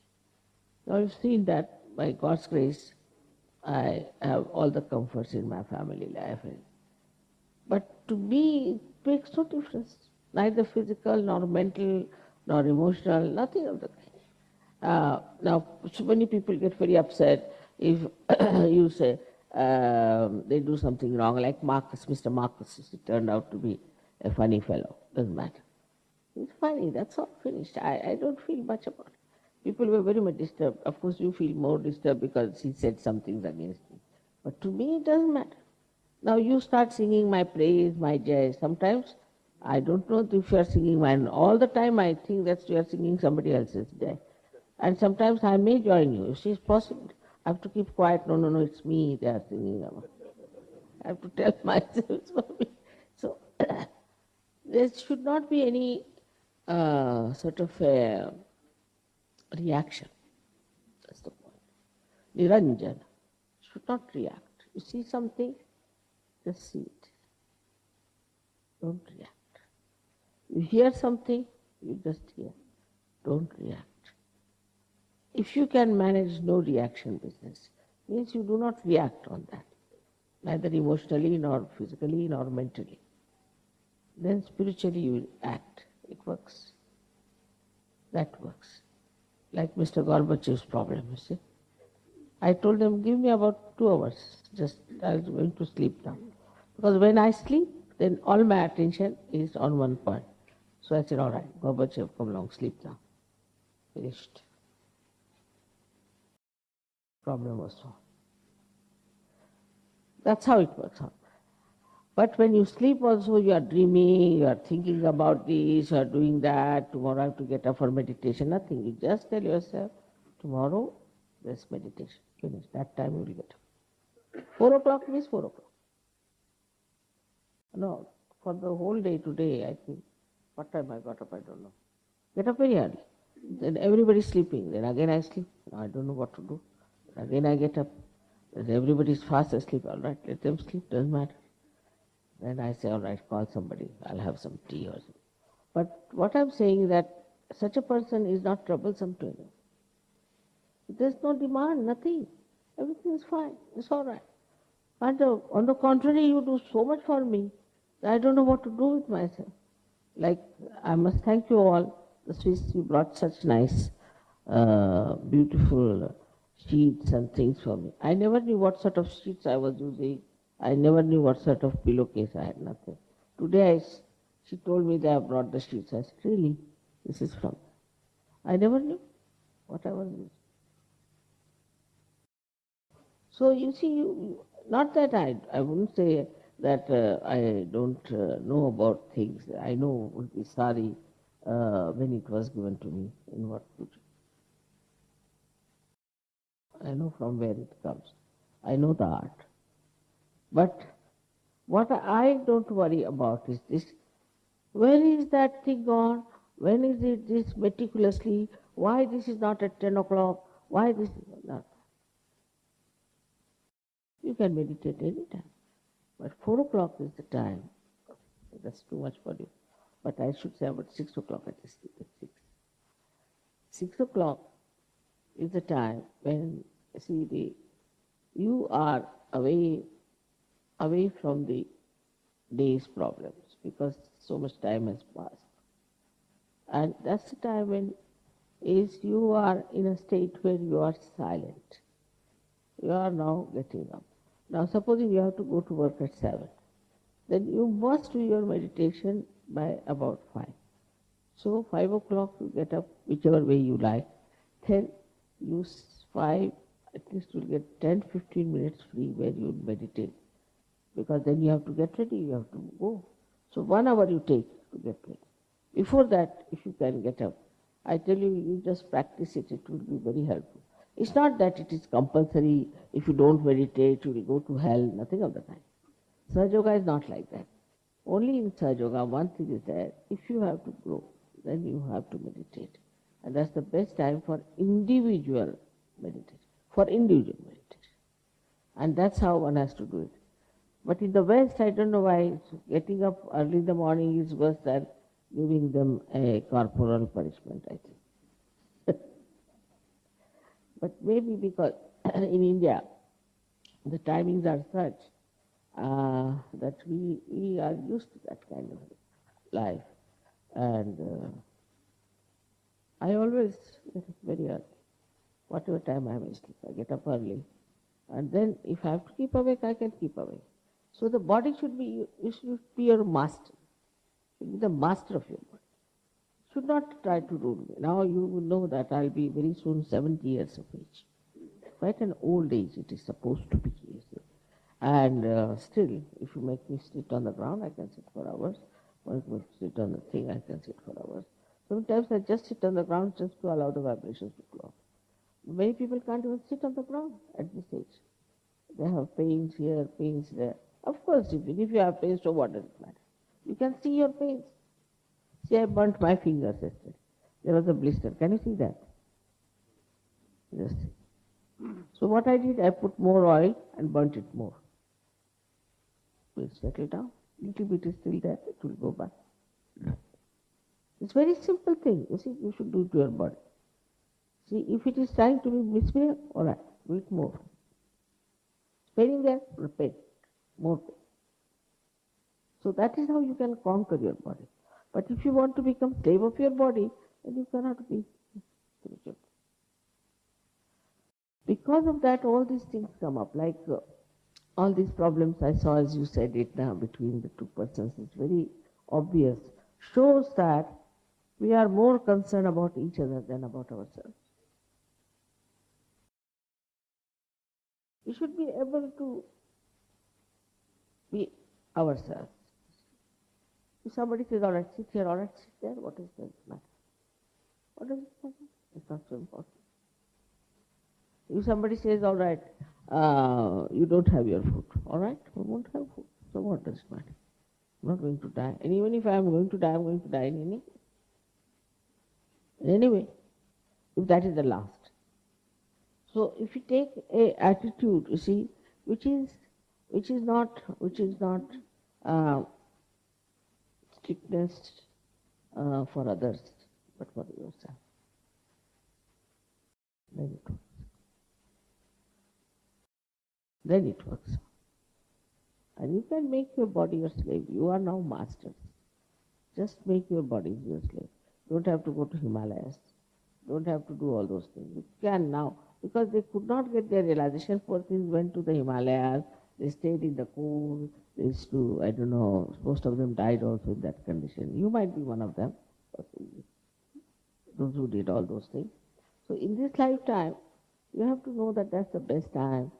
Now you've seen that by God's grace, I have all the comforts in my family life. But to me, it makes no difference. Neither physical, nor mental, nor emotional, nothing of the kind. Now, so many people get very upset if you say they do something wrong, like Marcus, Mr. Marcus, he turned out to be a funny fellow. Doesn't matter. It's funny, that's all finished. I don't feel much about it. People were very much disturbed. Of course, you feel more disturbed because he said some things against me. But to me, it doesn't matter. Now you start singing my praise, my jai. Sometimes I don't know if you are singing mine. All the time I think that you are singing somebody else's jai. And sometimes I may join you. If it's possible, I have to keep quiet. No, no, no, it's me they are singing about. I have to tell myself it's for me. So there should not be any sort of a reaction. That's the point. Niranjana should not react. You see something, just see it. Don't react. You hear something, you just hear. Don't react. If you can manage no reaction business, means you do not react on that, neither emotionally, nor physically, nor mentally. Then spiritually you will act. It works. That works. Like Mr. Gorbachev's problem, you see. I told him, give me about 2 hours, just I was going to sleep now. Because when I sleep, then all my attention is on one point. So I said, all right, Gorbachev, come along, sleep now. Finished. Problem was solved. That's how it works out. But when you sleep also, you are dreaming, you are thinking about this, you are doing that, tomorrow I have to get up for meditation, nothing. You just tell yourself, tomorrow there's meditation. Finish. That time you will get up. 4 o'clock means 4 o'clock. No, for the whole day today, I think, what time I got up, I don't know. Get up very early. Then everybody is sleeping. Then again I sleep. I don't know what to do. Again I get up. Then everybody is fast asleep. All right, let them sleep, doesn't matter. Then I say, all right, call somebody. I'll have some tea or something. But what I'm saying is that such a person is not troublesome to anyone. There's no demand, nothing. Everything is fine. It's all right. And on the contrary, you do so much for me that I don't know what to do with myself. Like, I must thank you all, the Swiss, you brought such nice, beautiful sheets and things for me. I never knew what sort of sheets I was using. I never knew what sort of pillowcase I had, nothing. Today she told me that I brought the sheets. I said, really? This is from... I never knew what I was using. So you see, not that I wouldn't say that I don't know about things. I know, would be sorry when it was given to me, in what future. I know from where it comes. I know the art. But what I don't worry about is this, where is that thing gone? When is it this meticulously? Why this is not at 10 o'clock? Why this is not? You can meditate any time. But 4 o'clock is the time. That's too much for you. But I should say about 6 o'clock at least. 6 o'clock is the time when, you are away from the day's problems because so much time has passed. And that's the time when you are in a state where you are silent. You are now getting up. Now supposing you have to go to work at 7, then you must do your meditation by about 5. So 5 o'clock you get up, whichever way you like. Then you 5, at least you'll get 10-15 minutes free where you meditate. Because then you have to get ready, you have to go. So 1 hour you take to get ready. Before that, if you can get up, I tell you, you just practice it, it will be very helpful. It's not that it is compulsory, if you don't meditate, you will go to hell, nothing of the kind. Sahaja Yoga is not like that. Only in Sahaja Yoga, one thing is that if you have to grow, then you have to meditate. And that's the best time for individual meditation, And that's how one has to do it. But in the West, I don't know why, getting up early in the morning is worse than giving them a corporal punishment, I think. But maybe because in India, the timings are such that we are used to that kind of life. And I always get up very early. Whatever time I may sleep, I get up early. And then if I have to keep awake, I can keep awake. So the body should be, you should be your master. You should be the master of your body. Should not try to rule me. Now you will know that I'll be very soon 70 years of age. Quite an old age it is supposed to be. You see. And still, if you make me sit on the ground, I can sit for hours. Or if you sit on the thing, I can sit for hours. Sometimes I just sit on the ground just to allow the vibrations to flow. Many people can't even sit on the ground at this age. They have pains here, pains there. Of course, even if you have pains, so what does it matter? You can see your pains. See, I burnt my fingers yesterday. There was a blister. Can you see that? Just see. So what I did, I put more oil and burnt it more. Will settle down. Little bit is still there. It will go back. It's a very simple thing. You see, you should do to your body. See, if it is trying to be misbehaved, all right, do it more. Paining there, repair, more pain. So that is how you can conquer your body. But if you want to become slave of your body, then you cannot be spiritual. Because of that, all these things come up, like all these problems I saw, as you said it now, between the two persons, it's very obvious, shows that we are more concerned about each other than about ourselves. We should be able to be ourselves. If somebody says, all right, sit here, all right, sit there, what is the matter? What does it matter? It's not so important. If somebody says, all right, you don't have your food, all right, we won't have food. So what does it matter? I'm not going to die. And even if I am going to die, I'm going to die in any way, if that is the last. So if you take a attitude, you see, which is not strictness for others, but for yourself, then it works. Then it works. And you can make your body your slave. You are now masters. Just make your body your slave. Don't have to go to Himalayas. Don't have to do all those things. You can now. Because they could not get their realization, poor things went to the Himalayas, they stayed in the cold, they used to, I don't know, most of them died also in that condition. You might be one of them, those who did all those things. So in this lifetime, you have to know that that's the best time,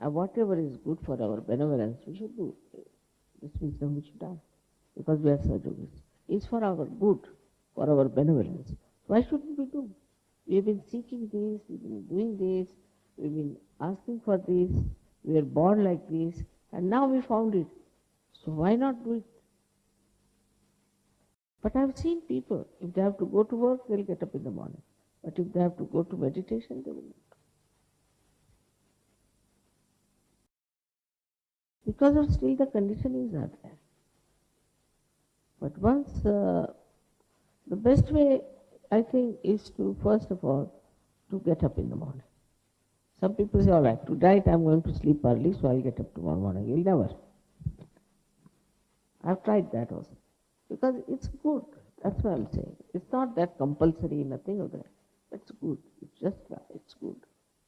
and whatever is good for our benevolence, we should do. This wisdom we should have, because we are Sahajis. It's for our good, for our benevolence. Why shouldn't we do? We've been seeking this, we've been doing this, we've been asking for this, we were born like this, and now we found it. So why not do it? But I've seen people, if they have to go to work, they'll get up in the morning. But if they have to go to meditation, they will not. Because of still the conditionings are there. But once, the best way, I think, is to, first of all, to get up in the morning. Some people say, all right, tonight I'm going to sleep early, so I'll get up tomorrow morning. You'll never. I've tried that also. Because it's good. That's what I'm saying. It's not that compulsory, nothing of that. It's good. It's just, it's good.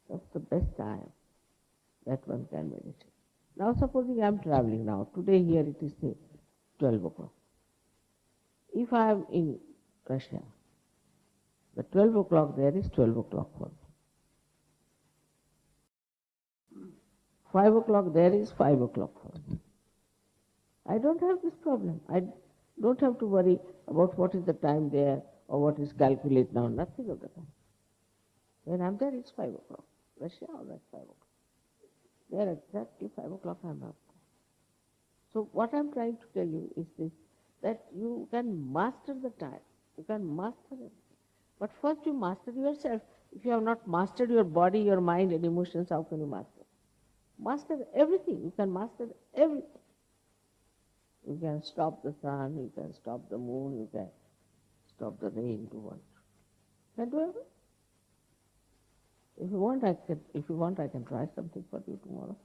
That's the best time that one can meditate. Now supposing I'm traveling now. Today here it is, say, 12 o'clock. If I am in Russia, the 12 o'clock there is 12 o'clock for me. 5 o'clock there is 5 o'clock for me. I don't have this problem. I don't have to worry about what is the time there or what is calculated now, nothing of the time. When I'm there, it's 5 o'clock. Russia, all right, 5 o'clock. There exactly 5 o'clock I'm up. So what I'm trying to tell you is this, that you can master the time. You can master it. But first you master yourself. If you have not mastered your body, your mind and emotions, how can you master? Master everything. You can master everything. You can stop the sun, you can stop the moon, you can stop the rain to want. Can do it? If you want, I can try something for you tomorrow.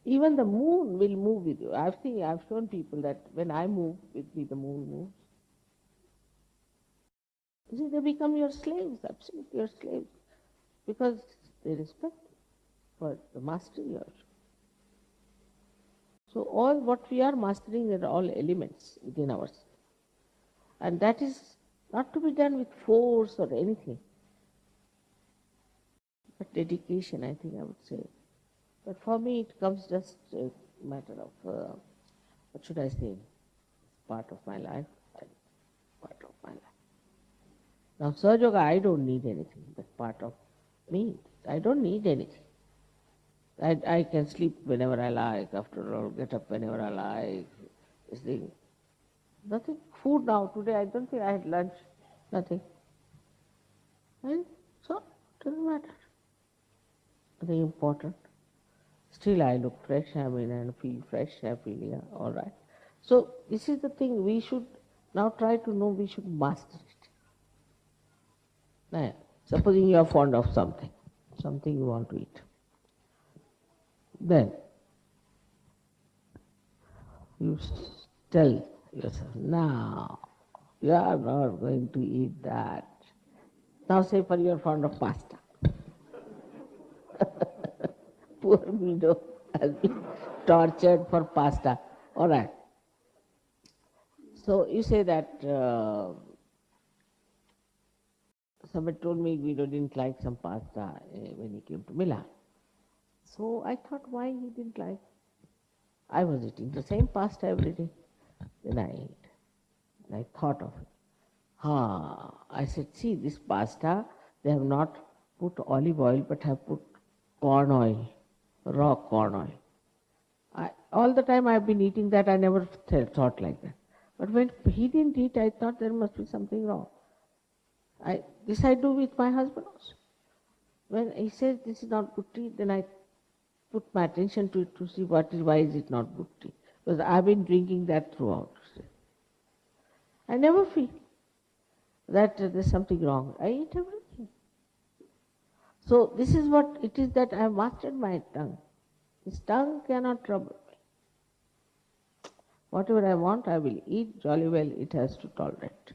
Even the moon will move with you. I've shown people that when I move with me, the moon moves. You see, they become your slaves, absolutely your slaves, because they respect you for the mastery you have. So all what we are mastering are all elements within ourselves. And that is not to be done with force or anything, but dedication, I think I would say. But for me, it comes just a matter of, what should I say, part of my life, part of my life. Now, Sahaja Yoga, I don't need anything, that's part of me. I don't need anything. I can sleep whenever I like, after all, get up whenever I like, this thing. Nothing. Food now, today I don't think I had lunch, nothing. And so, it doesn't matter. Nothing important. Still I look fresh, and feel fresh, I feel, yeah, all right. So this is the thing, we should now try to know, we should master it. Now, supposing you are fond of something you want to eat. Then you tell yourself, now, you are not going to eat that. Now say for you are fond of pasta. Poor widow has been tortured for pasta. All right. So you say that somebody told me Guido didn't like some pasta when he came to Milan. So I thought why he didn't like. I was eating the same pasta every day. Then I ate. And I thought of it. I said, see, this pasta, they have not put olive oil, but have put corn oil, raw corn oil. All the time I've been eating that, I never thought like that. But when he didn't eat, I thought there must be something wrong. This I do with my husband also. When he says this is not good tea, then I put my attention to it to see why is it not good tea. Because I've been drinking that throughout. I never feel that there's something wrong. I eat everything. So this is what it is that I have mastered my tongue. This tongue cannot trouble me. Whatever I want, I will eat. Jolly well, it has to tolerate.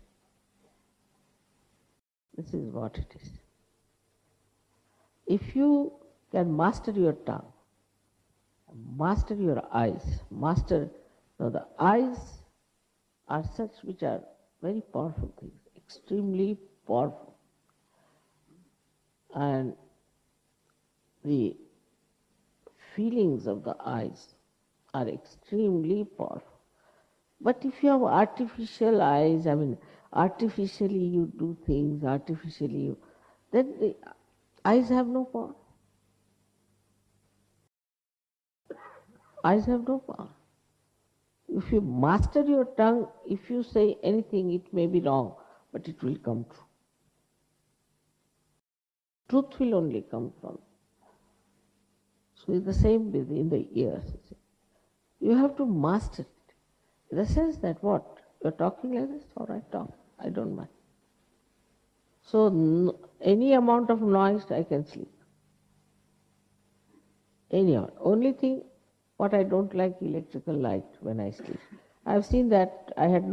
This is what it is. If you can master your tongue, master your eyes, the eyes are such which are very powerful things, extremely powerful. And the feelings of the eyes are extremely powerful. But if you have artificial eyes, artificially you do things, then the eyes have no power. Eyes have no power. If you master your tongue, if you say anything, it may be wrong, but it will come true. Truth will only come from. So it's the same with in the ears. You have to master it. In the sense that what? You're talking like this? All right, talk. I don't mind. So any amount of noise, I can sleep. Any amount. Only thing, what I don't like, electrical light when I sleep. I've seen that I had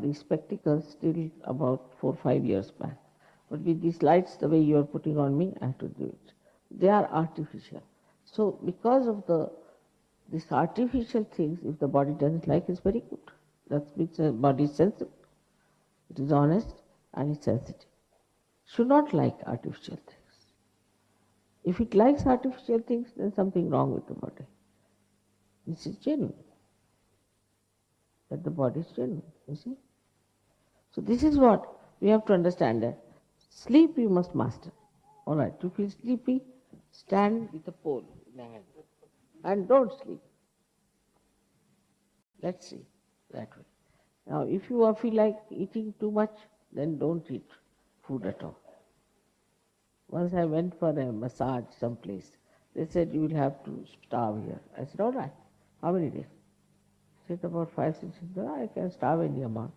these spectacles till about 4 or 5 years back. But with these lights, the way you are putting on me, I have to do it. They are artificial. So because of these artificial things, if the body doesn't like, it's very good. That means the body is sensitive. It is honest and it's sensitive. Should not like artificial things. If it likes artificial things, then something wrong with the body. This is genuine. That the body is genuine, you see. So this is what we have to understand, that sleep you must master. All right, to feel sleepy, stand with a pole in the hand and don't sleep. Let's see, that way. Now, if you feel like eating too much, then don't eat food at all. Once I went for a massage someplace. They said, you will have to starve here. I said, all right. How many days? said about 5, 6 days, I can starve any amount.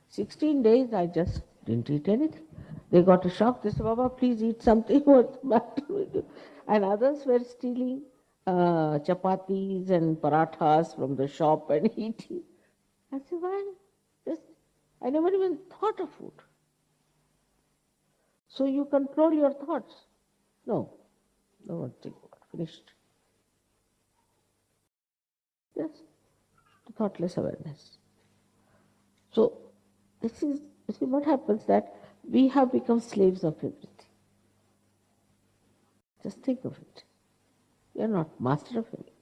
16 days I just didn't eat anything. They got a shock. They said, Baba, please eat something. What's the matter with you? And others were stealing chapatis and parathas from the shop and eating. I said, why? Just, I never even thought of food. So you control your thoughts. No, don't think about it. Finished. Just thoughtless awareness. So this is what happens, that we have become slaves of everything. Just think of it. You are not master of everything.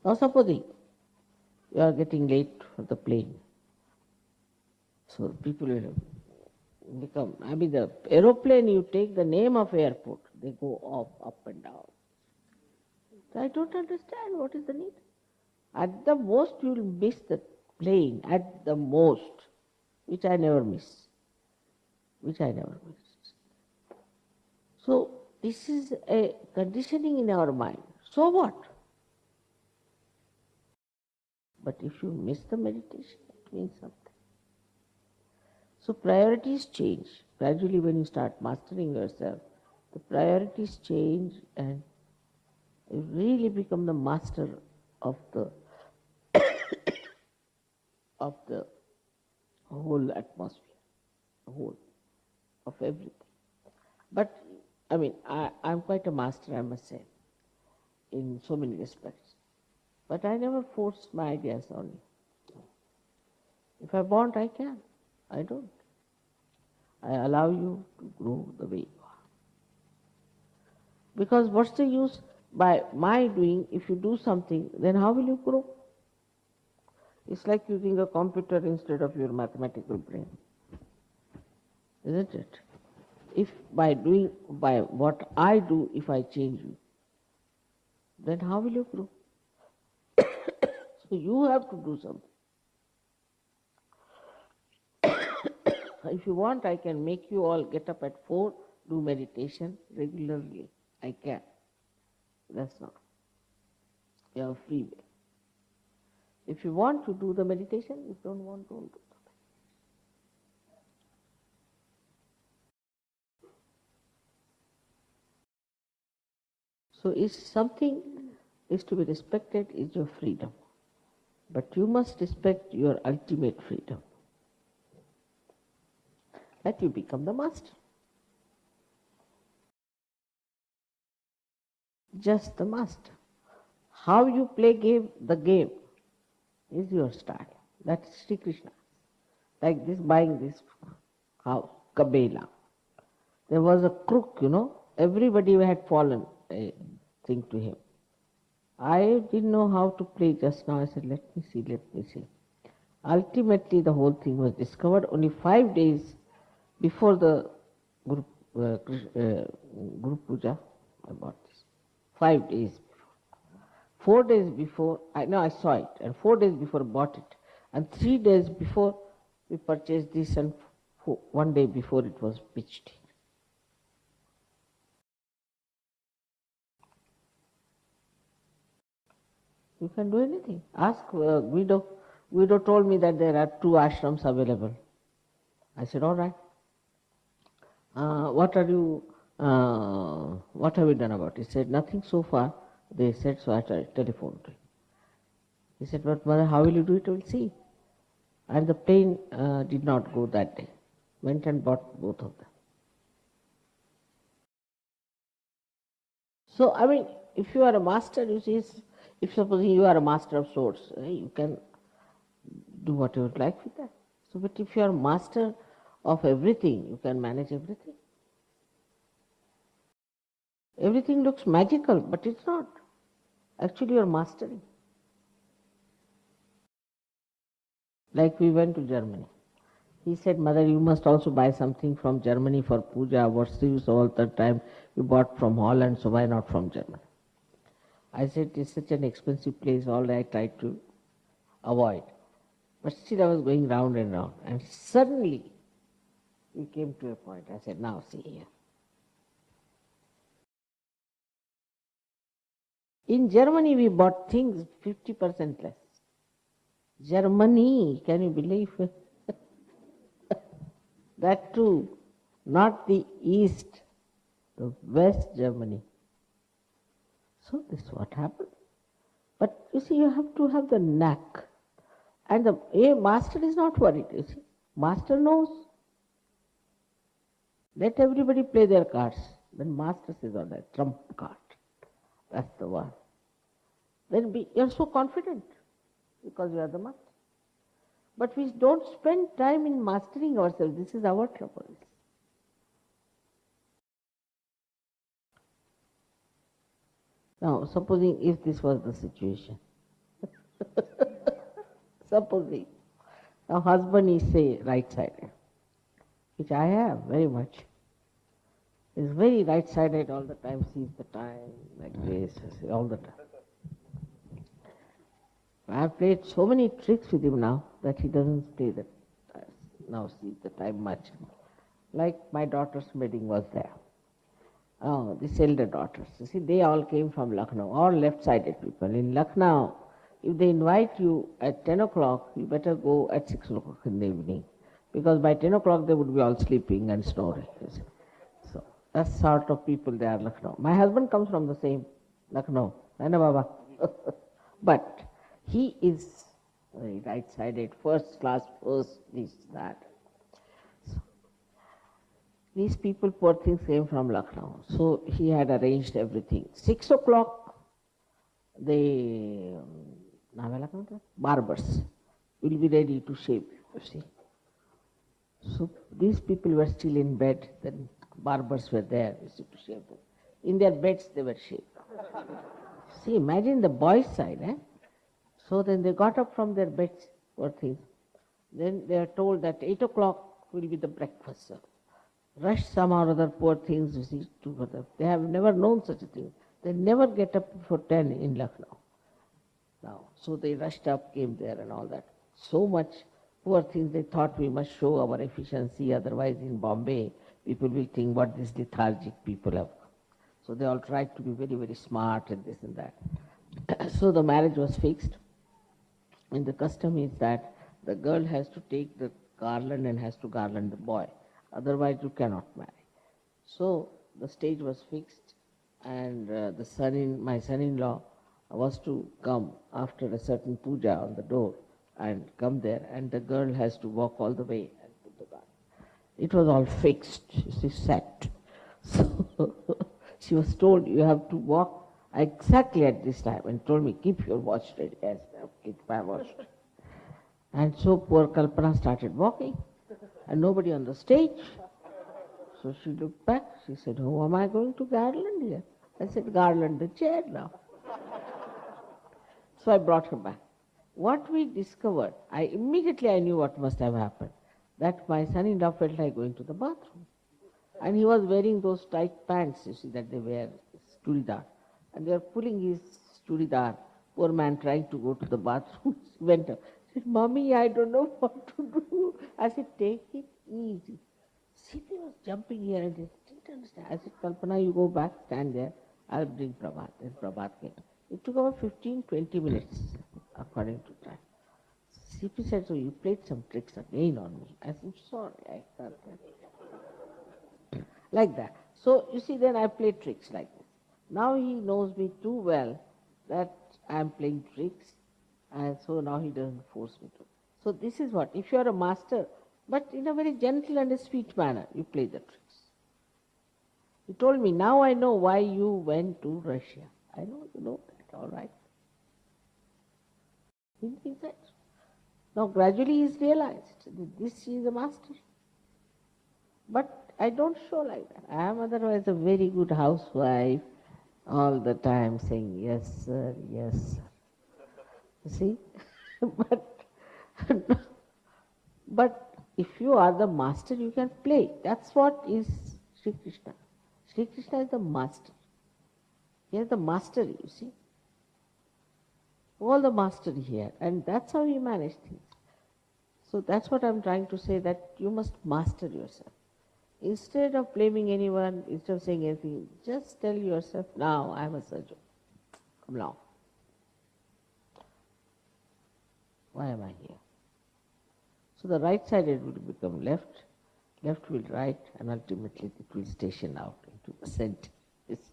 Now supposing you are getting late for the plane. So people will become, the aeroplane, you take the name of airport, they go up and down. So I don't understand what is the need. At the most you will miss the plane, at the most, which I never miss. So this is a conditioning in our mind. So what? But if you miss the meditation, it means something. So priorities change. Gradually when you start mastering yourself, the priorities change and you really become the master of the of the whole atmosphere, the whole of everything. But I'm quite a master, I must say, in so many respects. But I never force my ideas on you. If I want, I can. I don't. I allow you to grow the way you are. Because what's the use by my doing? If you do something, then how will you grow? It's like using a computer instead of your mathematical brain, isn't it? If by what I do, if I change you, then how will you grow? So you have to do something. If you want, I can make you all get up at 4, do meditation regularly. I can. That's not. You have free will. If you want to do the meditation, if you don't want, don't do it. So if something is to be respected, is your freedom. But you must respect your ultimate freedom. That you become the master. Just the master. How you play the game is your style. That is Sri Krishna. Like this, buying this house, Kabela. There was a crook, everybody had fallen a thing to him. I didn't know how to play just now. I said, let me see. Ultimately, the whole thing was discovered only 5 days before the Guru Puja. I bought this. 5 days before. 4 days before, I saw it, and 4 days before I bought it. And 3 days before we purchased this, and 1 day before it was pitched. You can do anything. Ask Guido. Guido told me that there are 2 ashrams available. I said, all right. What have you done about it? He said, nothing so far. They said, so I telephoned him. He said, but mother, how will you do it? We'll see. And the plane did not go that day. Went and bought both of them. So, if you are a master, you see, if supposing you are a master of swords, you can do what you would like with that. So, but if you are master of everything, you can manage everything. Everything looks magical, but it's not. Actually, you are mastering. Like we went to Germany. He said, mother, you must also buy something from Germany for puja. What's the use all the time? You bought from Holland, so why not from Germany? I said, it's such an expensive place, all I tried to avoid. But still I was going round and round. And suddenly, we came to a point. I said, now see here. In Germany, we bought things 50% less. Germany, can you believe it? That too, not the East, the West Germany. So this is what happened. But you see, you have to have the knack. And the master is not worried, you see. Master knows. Let everybody play their cards. Then master says on that trump card. That's the one. Then you're so confident because you are the master. But we don't spend time in mastering ourselves. This is our trouble. Now, supposing if this was the situation. Supposing. Now, husband is, say, right-sided, which I have very much. Is very right-sided all the time, sees the time, like this, all the time. I have played so many tricks with him now that he doesn't play the now sees the time much. Like my daughter's wedding was there. Oh, these elder daughters. You see, they all came from Lucknow, all left-sided people. In Lucknow, if they invite you at 10 o'clock, you better go at 6 o'clock in the evening. Because by 10 o'clock they would be all sleeping and snoring. So that's sort of people they are Lucknow. My husband comes from the same Lucknow. Naina Baba. But he is very right-sided, first class, first this, that. So, these people, poor things, came from Lucknow. So he had arranged everything. 6 o'clock, the barbers will be ready to shave, you see. So these people were still in bed, then barbers were there, you see, to shave them. In their beds they were shaved. See, imagine the boys' side, eh? So then they got up from their beds, poor things. Then they are told that 8 o'clock will be the breakfast served. Rush some or other poor things, you see, together. They have never known such a thing. They never get up before 10 in Lucknow. Now, so they rushed up, came there and all that. So much, poor things, they thought we must show our efficiency, otherwise in Bombay, people will think what these lethargic people have. So they all tried to be very, very smart and this and that. So the marriage was fixed. And the custom is that the girl has to take the garland and has to garland the boy. Otherwise you cannot marry. So the stage was fixed, and my son-in-law was to come after a certain puja on the door and come there, and the girl has to walk all the way and put the garland. It was all fixed, she sat. So she was told, you have to walk exactly at this time, and told me, keep your watch ready. Yes, keep my watch. And so poor Kalpana started walking, and nobody on the stage. So she looked back, she said, who am I going to garland here? I said, garland the chair now. So I brought her back. What we discovered, immediately I knew what must have happened, that my son-in-law felt like going to the bathroom. And he was wearing those tight pants, you see, that they wear, churidar. And they were pulling his churidar. Poor man trying to go to the bathroom, went up. Said, Mommy, I don't know what to do. I said, take it easy. Sipi was jumping here and there. Didn't understand. I said, Kalpana, you go back, stand there. I'll bring Prabhat. Then Prabhat came. It took about 15-20 minutes, according to time. Sipi said, so you played some tricks again on me. I said, sorry, I can't. Like that. So, you see, then I played tricks like this. Now he knows me too well that I am playing tricks, and so now he doesn't force me to. So this is what, if you are a master, but in a very gentle and a sweet manner, you play the tricks. He told me, now I know why you went to Russia. I know, you know that, all right. He thinks that. Now gradually he's realized that this is a master. But I don't show like that. I am otherwise a very good housewife, all the time saying, yes, sir, yes, sir. You see? But if you are the master, you can play. That's what is Sri Krishna. Sri Krishna is the master. He has the mastery, you see. All the mastery here. And that's how he managed things. So that's what I'm trying to say, that you must master yourself. Instead of blaming anyone, instead of saying anything, just tell yourself, now I'm a surgeon. Come along. Why am I here? So the right-sided will become left, left will right, and ultimately it will station out into the center. It's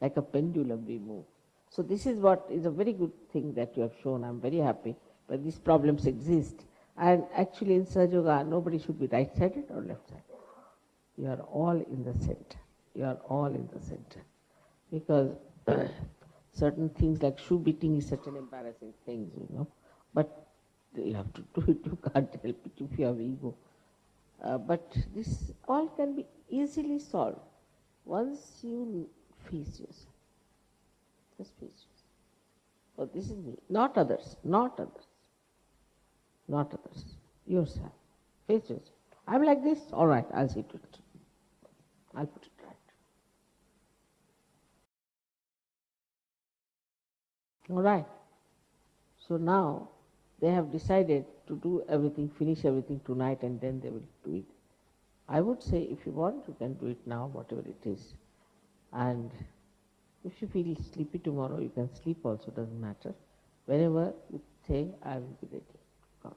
like a pendulum we move. So this is what is a very good thing that you have shown. I'm very happy, but these problems exist. And actually in Sahaja Yoga, nobody should be right-sided or left-sided. You are all in the center. You are all in the center. Because certain things like shoe beating is such an embarrassing thing, but you have to do it, you can't help it if you have ego. But this all can be easily solved once you face yourself. Just face yourself. Oh, this is me, not others, not others, not others, yourself. Face yourself. I'm like this, all right, I'll see to it. I'll put it right. All right. So now they have decided to do everything, finish everything tonight, and then they will do it. I would say if you want, you can do it now, whatever it is. And if you feel sleepy tomorrow, you can sleep also, doesn't matter. Whenever you say, I will be ready. Come.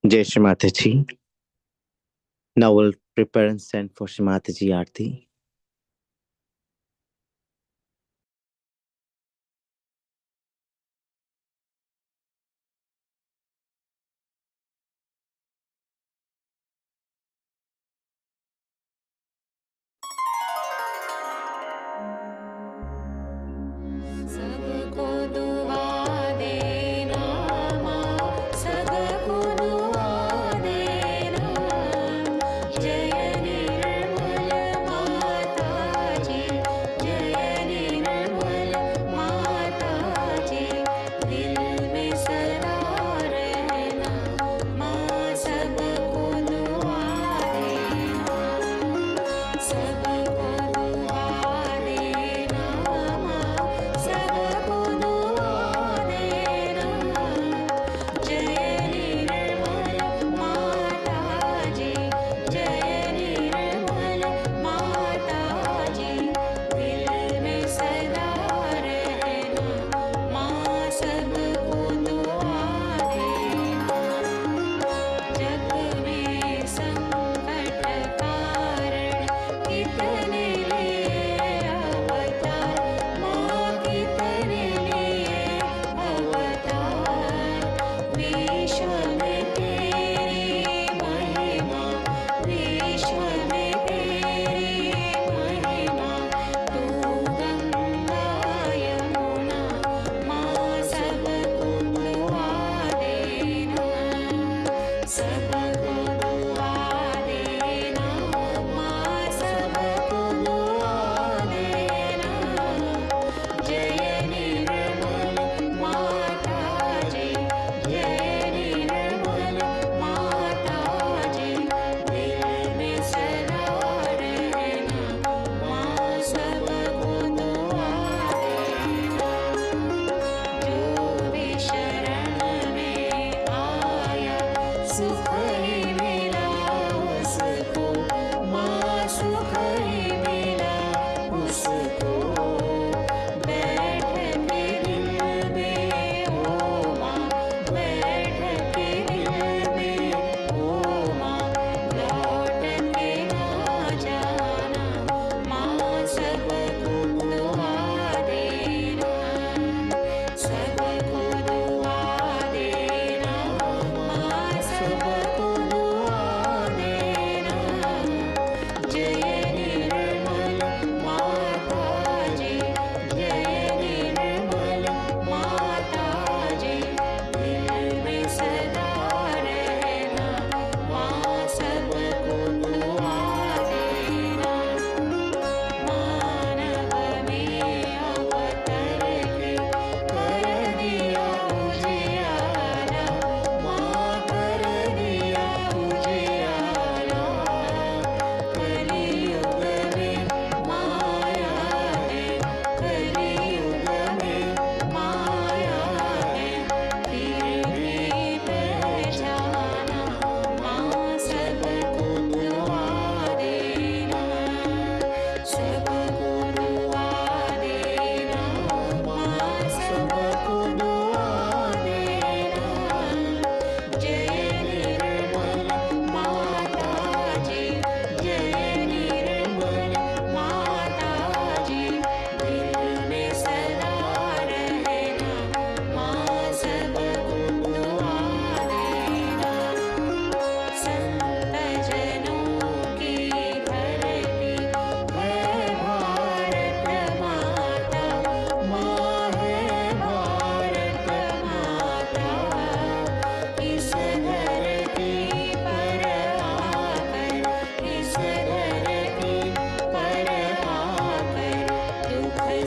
Jai Shri Mataji. Now we'll prepare and stand for Shri Mataji Aarti. सबको दुआ देना माँ, सबको दुआ देना, जय निर्मल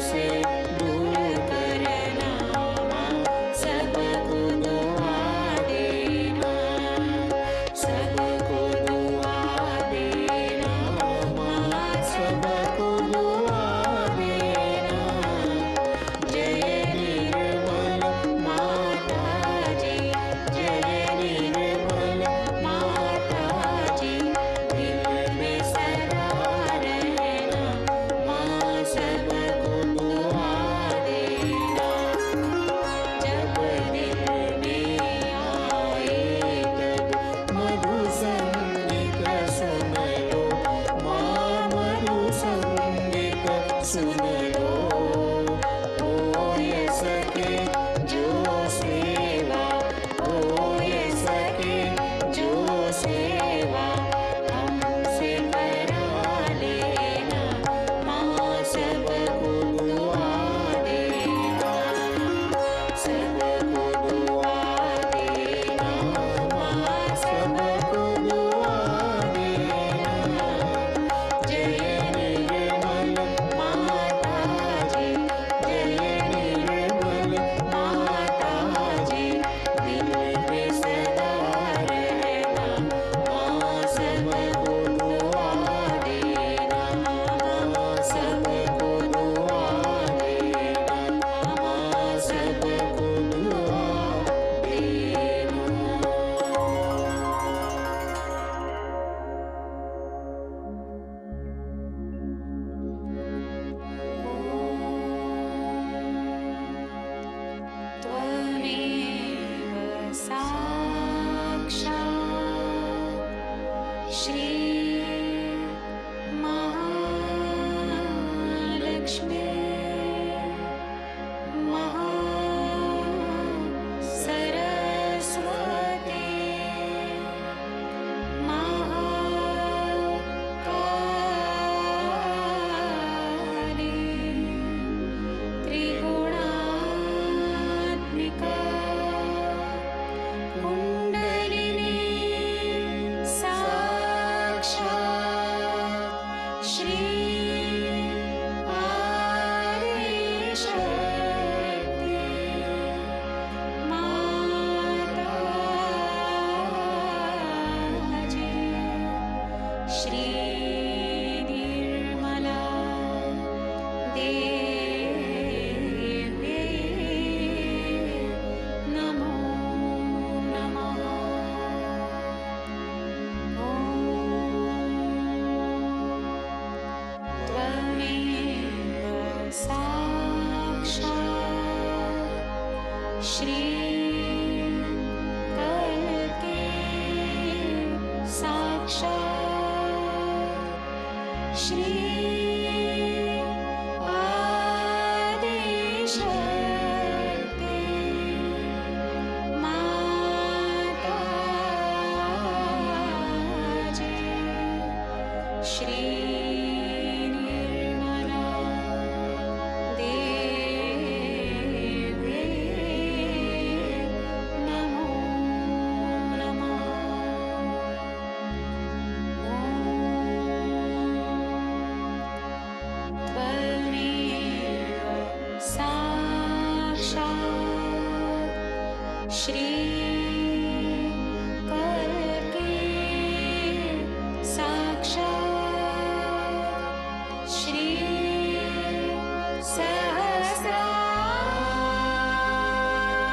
से दूर करना माँ सबको दुआ देना सबको दुआ देना माँ सबको दुआ देना जय निर्मल माता जी जय निर्मल माता जी दिल में सदा रहना माँ सबको दुआ देना जब दिल में आए तब मधु संगीत सुन लो माँ मधु संगीत सुन लो हो ये सके जो सेवा हो ये सके जो सेवा हमसे करा लेना माँ सबको दुआ देना सबको दुआ देना माँ सबको दुआ देना जय निर्मल माता जी जय निर्मल माता जी दिल में सदा रहना माँ सबको दुआ देना माँ सबको दुआ देना माँ सबको दुआ देना त्वमेव साक्षात् श्री महालक्ष्मी महासरस्वती महाकाली त्रिगुणात्मिका कुण्डलिनी साक्षात् श्री आदिशक्ति माताजी श्री निर्मला देवी नमो नमः त्वमेव साक्षात् श्री कल्के साक्षात् श्री आदिशक्ति माताजी श्री निर्मला देवी नमो नमः त्वमेव साक्षात् श्री कल्के साक्षात् श्री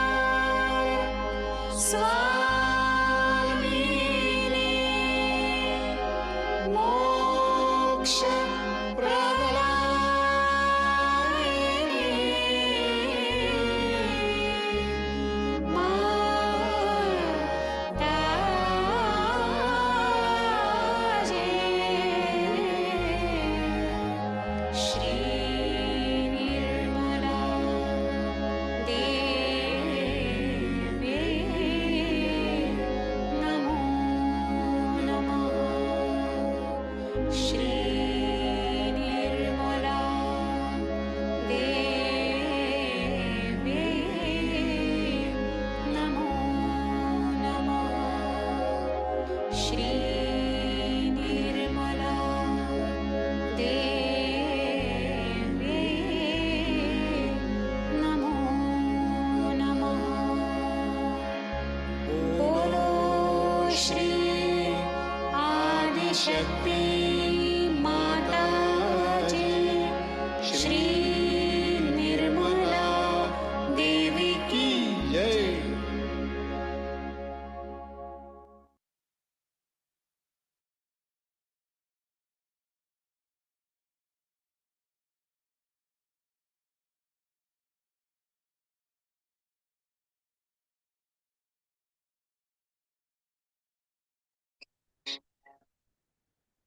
सहस्रार स्वामिने मोक्ष प्रदायिने माताजी Shri Nirmala Devi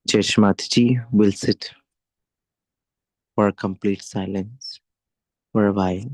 Shri Mataji will sit for a complete silence for a while.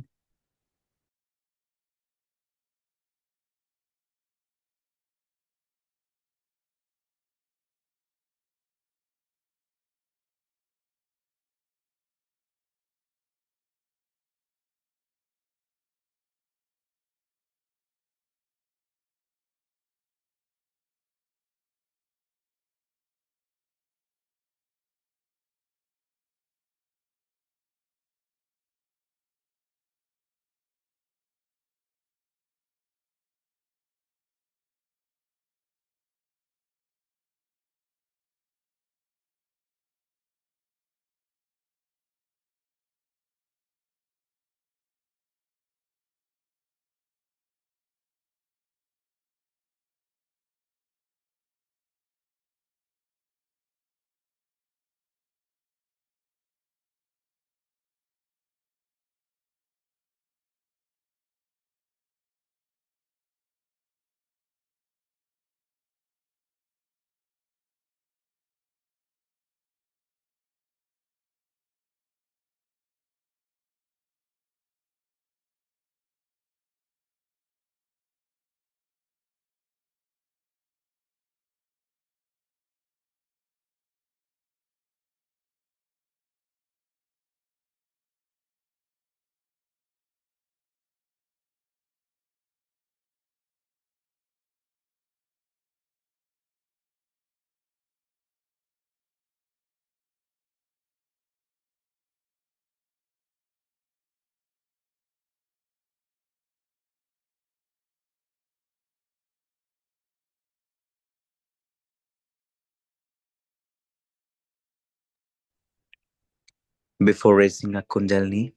Before raising a Kundalini,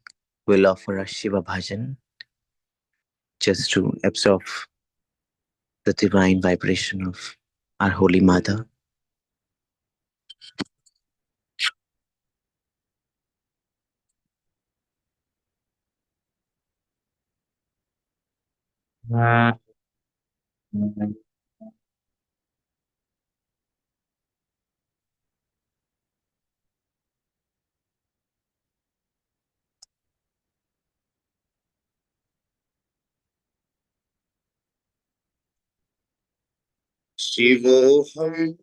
we'll offer a Shiva Bhajan just to absorb the divine vibration of our Holy Mother. Shivoham,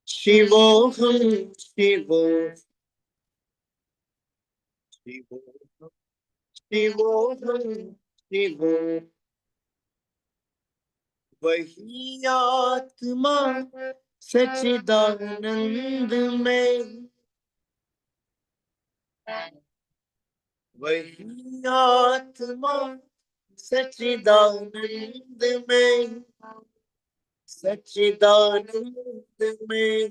Shivoham, Shivoham, Shivoham, Shivoham, Shivoham. वही आत्मा सच्चिदानंद में, वही आत्मा सच्चिदानंद में, सच्चिदानंद में,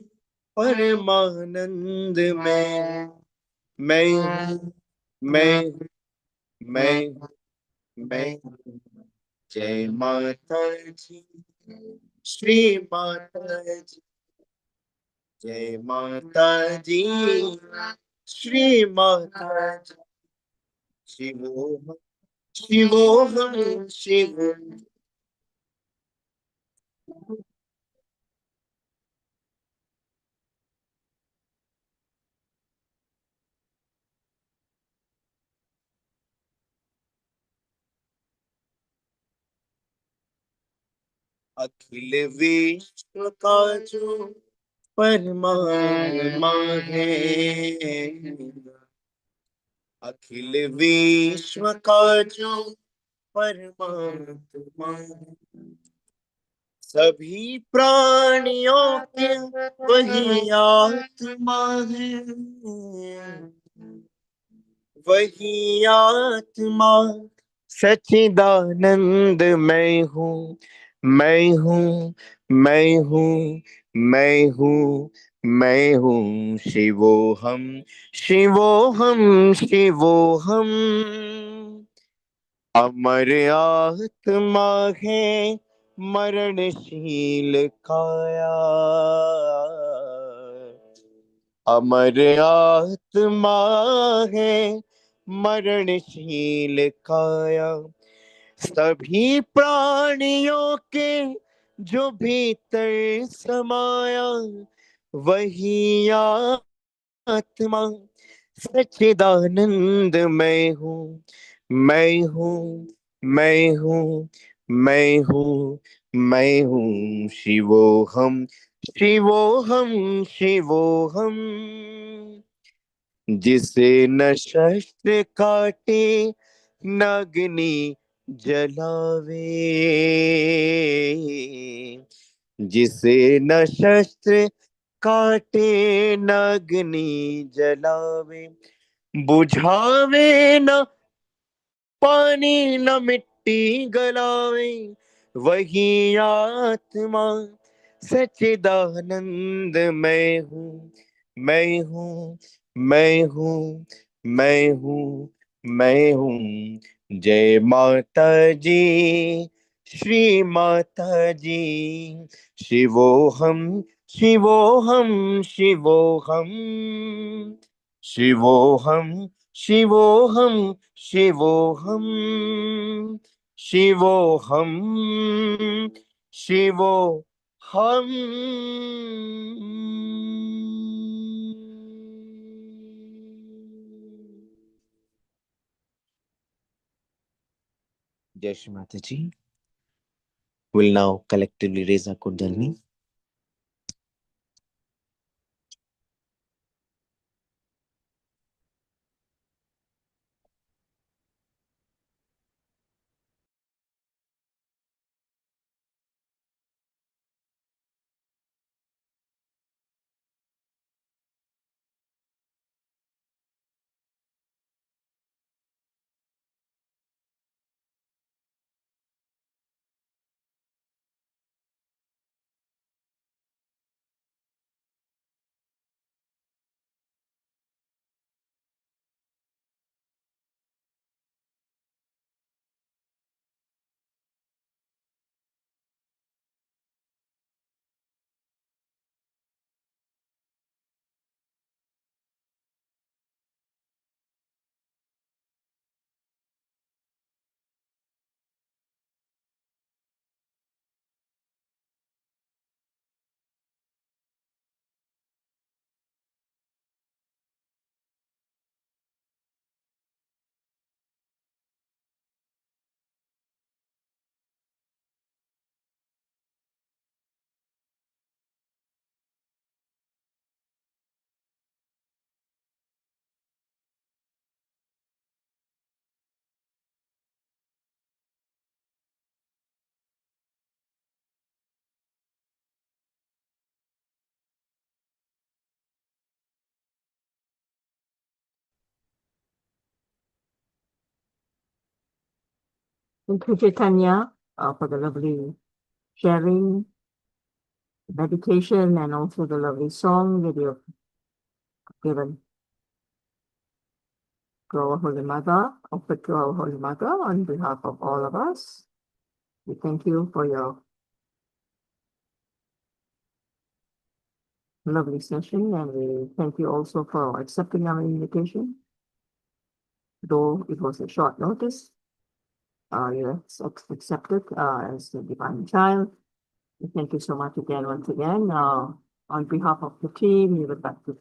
परमानंद में, मैं मैं मैं मैं जय माता जी, श्री माता जी, जय माता जी, श्री माता जी, शिवोहम शिवोहम शिवोहम। अखिल विश्व का जो परमात्मा है, अखिल विश्व का जो परमात्मा है, सभी प्राणियों के वही आत्मा है, वही आत्मा सच्चिदानंद मैं हूँ, मैं हूँ, मैं हूँ, मैं हूँ, मैं हूँ शिवोहम, शिवोहम, शिवोहम। अमर आत्मा है मरणशील काया, अमर आत्मा है मरणशील काया, सभी प्राणियों के जो भीतर समाया, वही आत्मा सच्चिदानंद मैं हूँ, मैं हूँ, मैं हूँ, मैं हूँ, मैं हूँ शिवोहम, शिवोहम, शिवोहम। जिसे न शस्त्र काटे न अग्नि जलावे, जिसे न शस्त्र काटे न अग्नि जलावे, बुझावे न पानी न मिट्टी गलावे, वही आत्मा सच्चिदानंद मैं हूँ, मैं हूँ, मैं हूँ, मैं हूँ, मैं हूँ। जय माता जी, श्री माता जी। शिवोहम, शिवोहम, शिवोहम, शिवोहम, शिवोहम, शिवोहम, शिवोहम, शिवोहम। Jai Shri Mataji. We'll now collectively raise our Kundalini. Thank you, Chaitanya, for the lovely sharing, meditation, and also the lovely song that you have given to our Holy Mother, offered to our Holy Mother on behalf of all of us. We thank you for your lovely session, and we thank you also for accepting our invitation. Though it was a short notice, you accepted as the divine child. We thank you so much again, once again. On behalf of the team, we would like to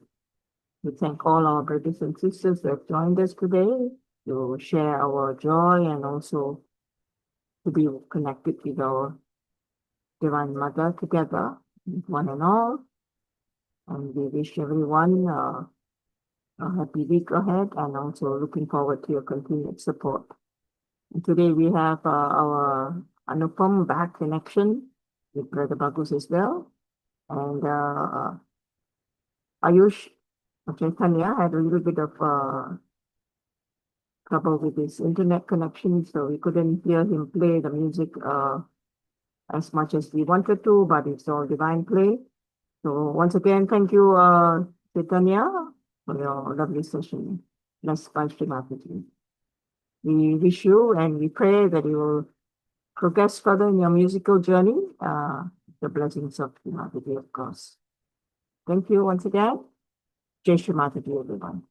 thank all our brothers and sisters who have joined us today to share our joy and also to be connected with our Divine Mother together, one and all. And we wish everyone a happy week ahead and also looking forward to your continued support. And today we have our Anupam back connection with Brother Bagus as well. And Ayush Chaitanya had a little bit of trouble with his internet connection, so we couldn't hear him play the music as much as we wanted to, but it's all divine play. So once again, thank you, Chaitanya, for your lovely session. Blessed by Shri Mataji. We wish you and we pray that you will progress further in your musical journey. The blessings of Shri Mataji, of course. Thank you once again. Jai Shri Mataji, everyone.